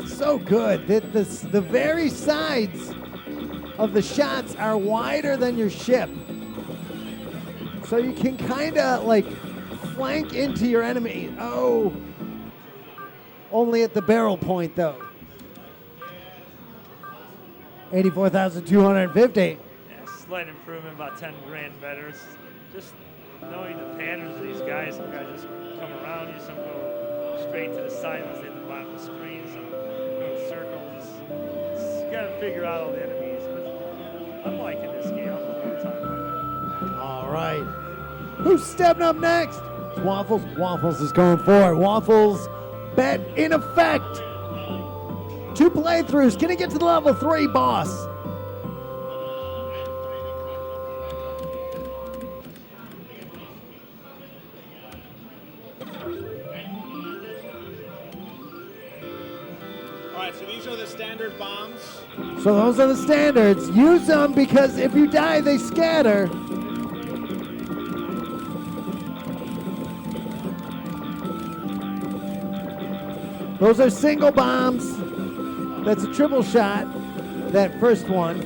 So good. The very sides of the shots are wider than your ship. So you can kind of like flank into your enemy. Oh. Only at the barrel point, though. 84,250. Yeah, slight improvement, about 10 grand better. It's just knowing the patterns of these guys. Some guys just come around you, some go straight to the side once they hit the bottom of the screen, some go in circles. You got to figure out all the enemies. But I'm liking this game. I'm having a time with it. All right. Who's stepping up next? It's Waffles. Waffles is going for it. Waffles bet in effect. 2 playthroughs. Can he get to the level 3 boss? All right, right, so these are the standard bombs. So those are the standards. Use them because if you die, they scatter. Those are single bombs. That's a triple shot, that first one.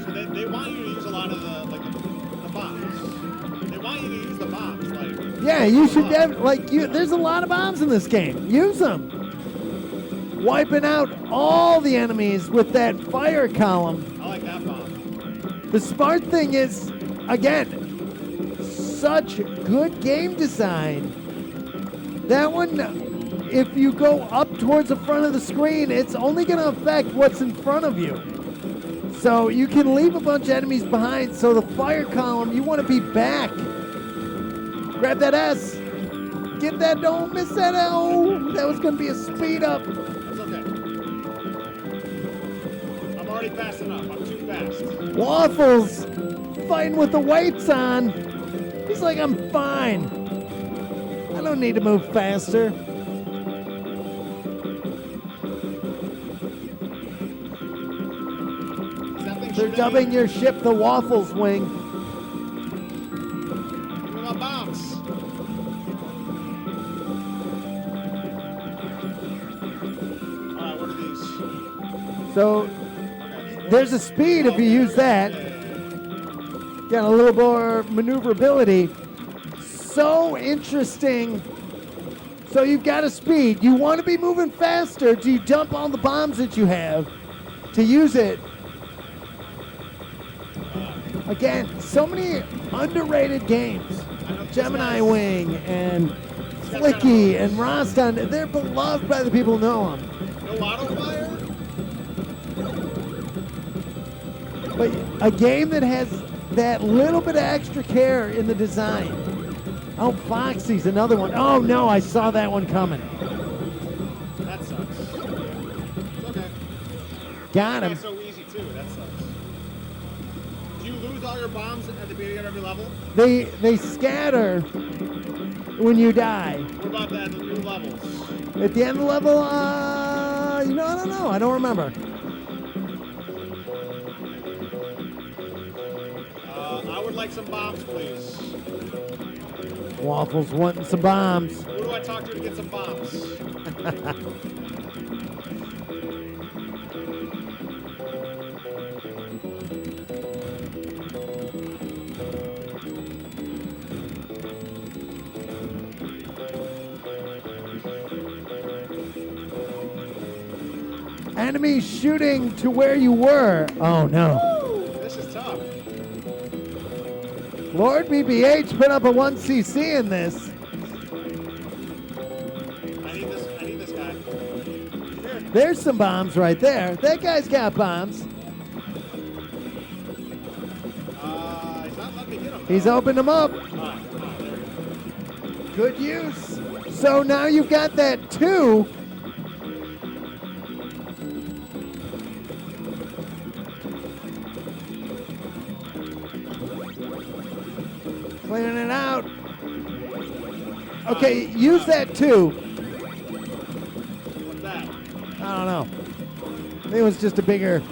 So they want you to use a lot of the bombs. They want you to use the bombs, like. Yeah, you should there's a lot of bombs in this game. Use them. Wiping out all the enemies with that fire column. I like that bomb. The smart thing is, again, such good game design. That one, if you go up towards the front of the screen, it's only going to affect what's in front of you. So you can leave a bunch of enemies behind, so the fire column, you want to be back. Grab that S. Get that, don't miss that L. That was going to be a speed up. That's okay. I'm already fast enough. I'm too fast. Waffles fighting with the weights on. He's like, I'm fine. I don't need to move faster. They're dubbing your ship the Waffles Wing. We got bombs. Alright, what are these? So there's a speed if you use that. Got a little more maneuverability. So interesting. So you've got a speed. You want to be moving faster. Do you dump all the bombs that you have to use it? Again, so many underrated games. Gemini Wing and Flicky and Roston, they're beloved by the people who know them. No auto fire? But a game that has that little bit of extra care in the design. Oh, Foxy's another one. Oh no, I saw that one coming. That sucks. It's okay. Got him. That's so easy too. That sucks. Do you lose all your bombs at the beginning of every level? They scatter when you die. What about that? The new levels? At the end of the level, I don't know. I don't remember. I would like some bombs, please. Waffles wanting some bombs. Who do I talk to get some bombs? Enemies shooting to where you were. Oh no. This is tough. Lord BBH put up a 1cc in this. I need this guy. Here. There's some bombs right there. That guy's got bombs. He's not letting me get him. He's opened them up. There we go. Good use. So now you've got that 2. Clearing it out. Okay, use that 2. What's that? I don't know. It was just a bigger.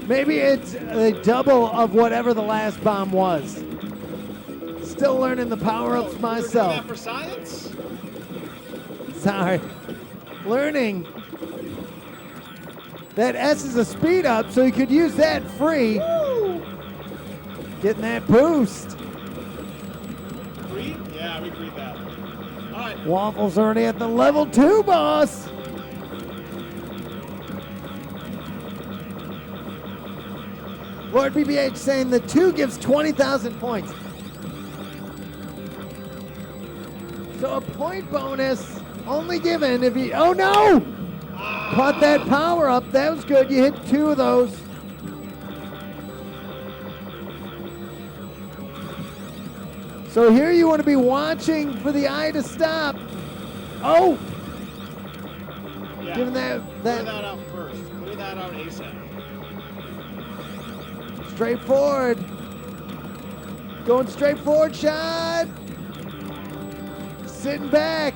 Maybe it's a double of whatever the last bomb was. Still learning the power-ups myself. That for science? Sorry. Learning. That S is a speed up, so you could use that free. Woo! Getting that boost. Breed? Yeah, we breed that. All right. Waffles already at the level 2 boss. Lord BBH saying the 2 gives 20,000 points. So a point bonus only given if you, oh no! Caught that power up, that was good. You hit 2 of those. So here you want to be watching for the eye to stop. Oh! Yeah. Giving that Clear that out first. Clear that out ASAP. straight forward. Going straight forward, shot. Sitting back.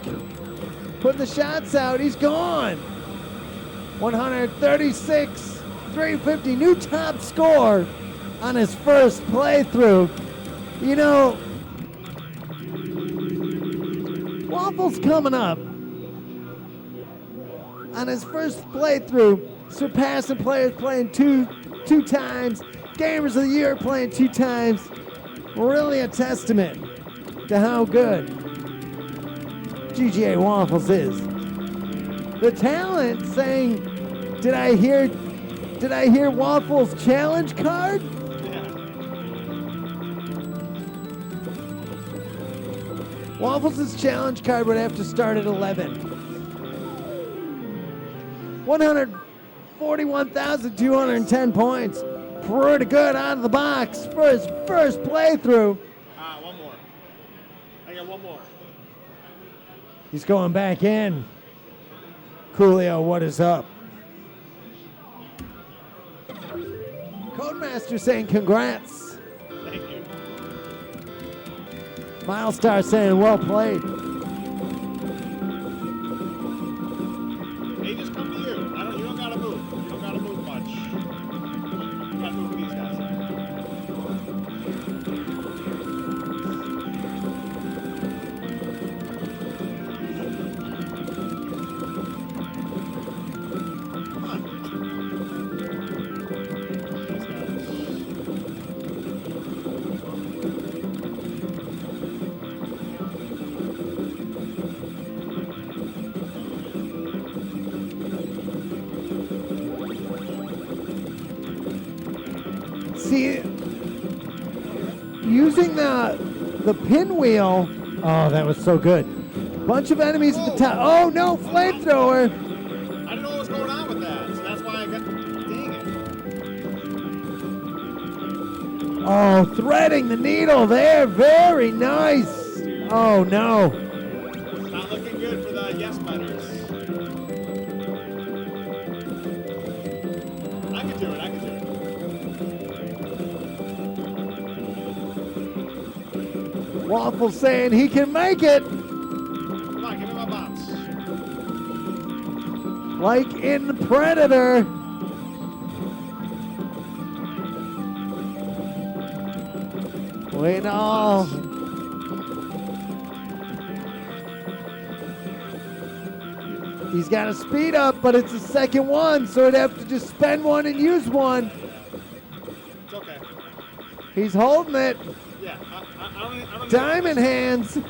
Put the shots out. He's gone. 136, 350. New top score on his first playthrough. You know, Waffle's coming up on his first playthrough, surpassing players playing two times, Gamers of the Year playing 2 times. Really a testament to how good GGA Waffles is. The talent saying, did I hear Waffles challenge card? Waffles' challenge card would have to start at 11. 141,210 points. Pretty good out of the box for his first playthrough. One more. I got one more. He's going back in. Coolio, what is up? Codemaster saying congrats. Thank you. Milestar saying well played. They just come to you. You don't gotta move. You don't gotta move much. You gotta move with these guys. Come on. See, using the pinwheel. Oh, that was so good. Bunch of enemies at the top. Oh no, flamethrower. I didn't know what was going on with that, so that's why I got. Dang it. Oh, threading the needle there. Very nice. Oh no. It's not looking good for the yes betters. I can do it. I can do it. Waffle saying he can make it. Come on, give me my bombs. Like in Predator. Wait, no. He's got a speed up, but it's a second one, so he'd have to just spend one and use one. It's okay. He's holding it. Yeah, I don't Diamond hands. In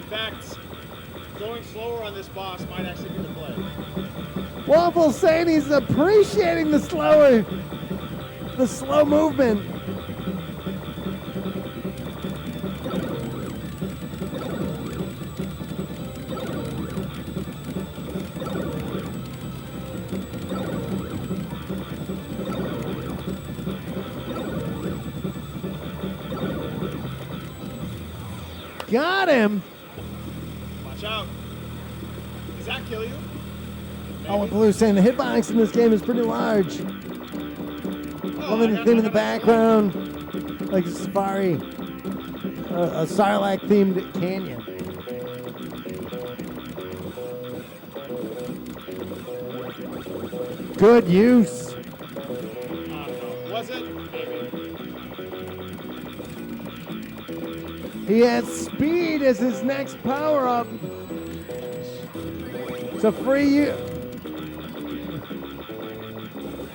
fact, going slower on this boss might actually be the play. Waffle saying he's appreciating the slow movement. Got him. Watch out. Does that kill you? Oh, and Blue saying the hitbox in this game is pretty large. Loving the theme in the background, like a safari, a Sarlacc themed canyon. Good use. Was it? Maybe. He has speed as his next power up. It's a free use.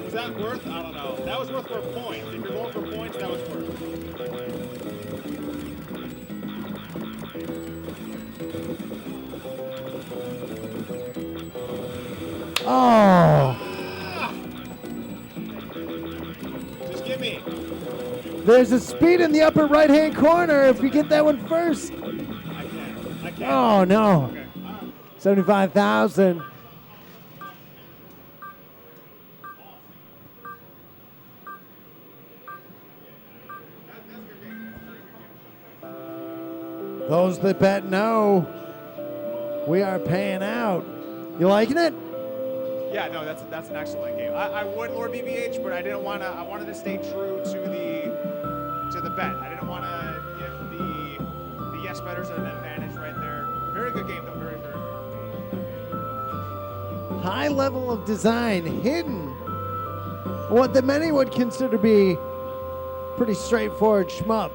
Was that worth? I don't know. That was worth for points. If you're going for points, that was worth. Oh. Just give me. There's a speed in the upper right-hand corner if you get that one first. I can't. Oh, no. Okay. 75,000. Those that bet no, we are paying out. You liking it? Yeah, no, that's an excellent game. I would Lord BBH, but I didn't want to. I wanted to stay true to the bet. I didn't want to give the yes betters an advantage right there. Very good game though. Very, very good. high level of design hidden. What that many would consider to be pretty straightforward shmup.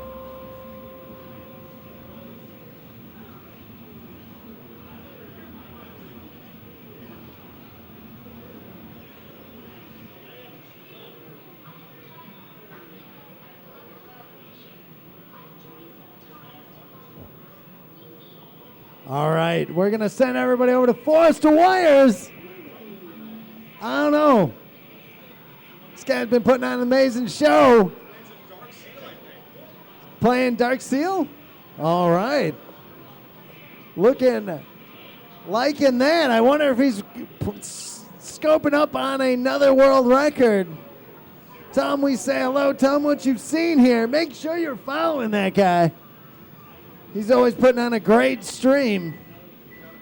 All right, we're going to send everybody over to Forest of Wires. I don't know. This guy's been putting on an amazing show. Playing Dark Seal? All right. Liking that. I wonder if he's scoping up on another world record. Tell him we say hello. Tell him what you've seen here. Make sure you're following that guy. He's always putting on a great stream.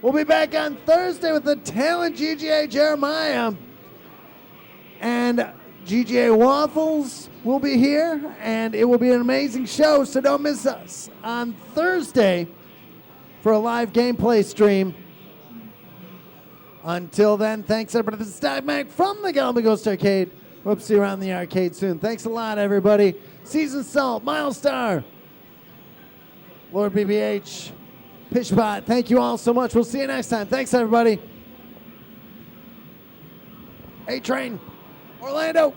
We'll be back on Thursday with the talent GGA Jeremiah. And GGA Waffles will be here, and it will be an amazing show, so don't miss us on Thursday for a live gameplay stream. Until then, thanks everybody. This is Mac from the Galloping Ghost Arcade. We'll see you around the arcade soon. Thanks a lot, everybody. Season Salt, Milestar, Lord BBH, Pishbot, thank you all so much. We'll see you next time. Thanks, everybody. A-Train, Orlando.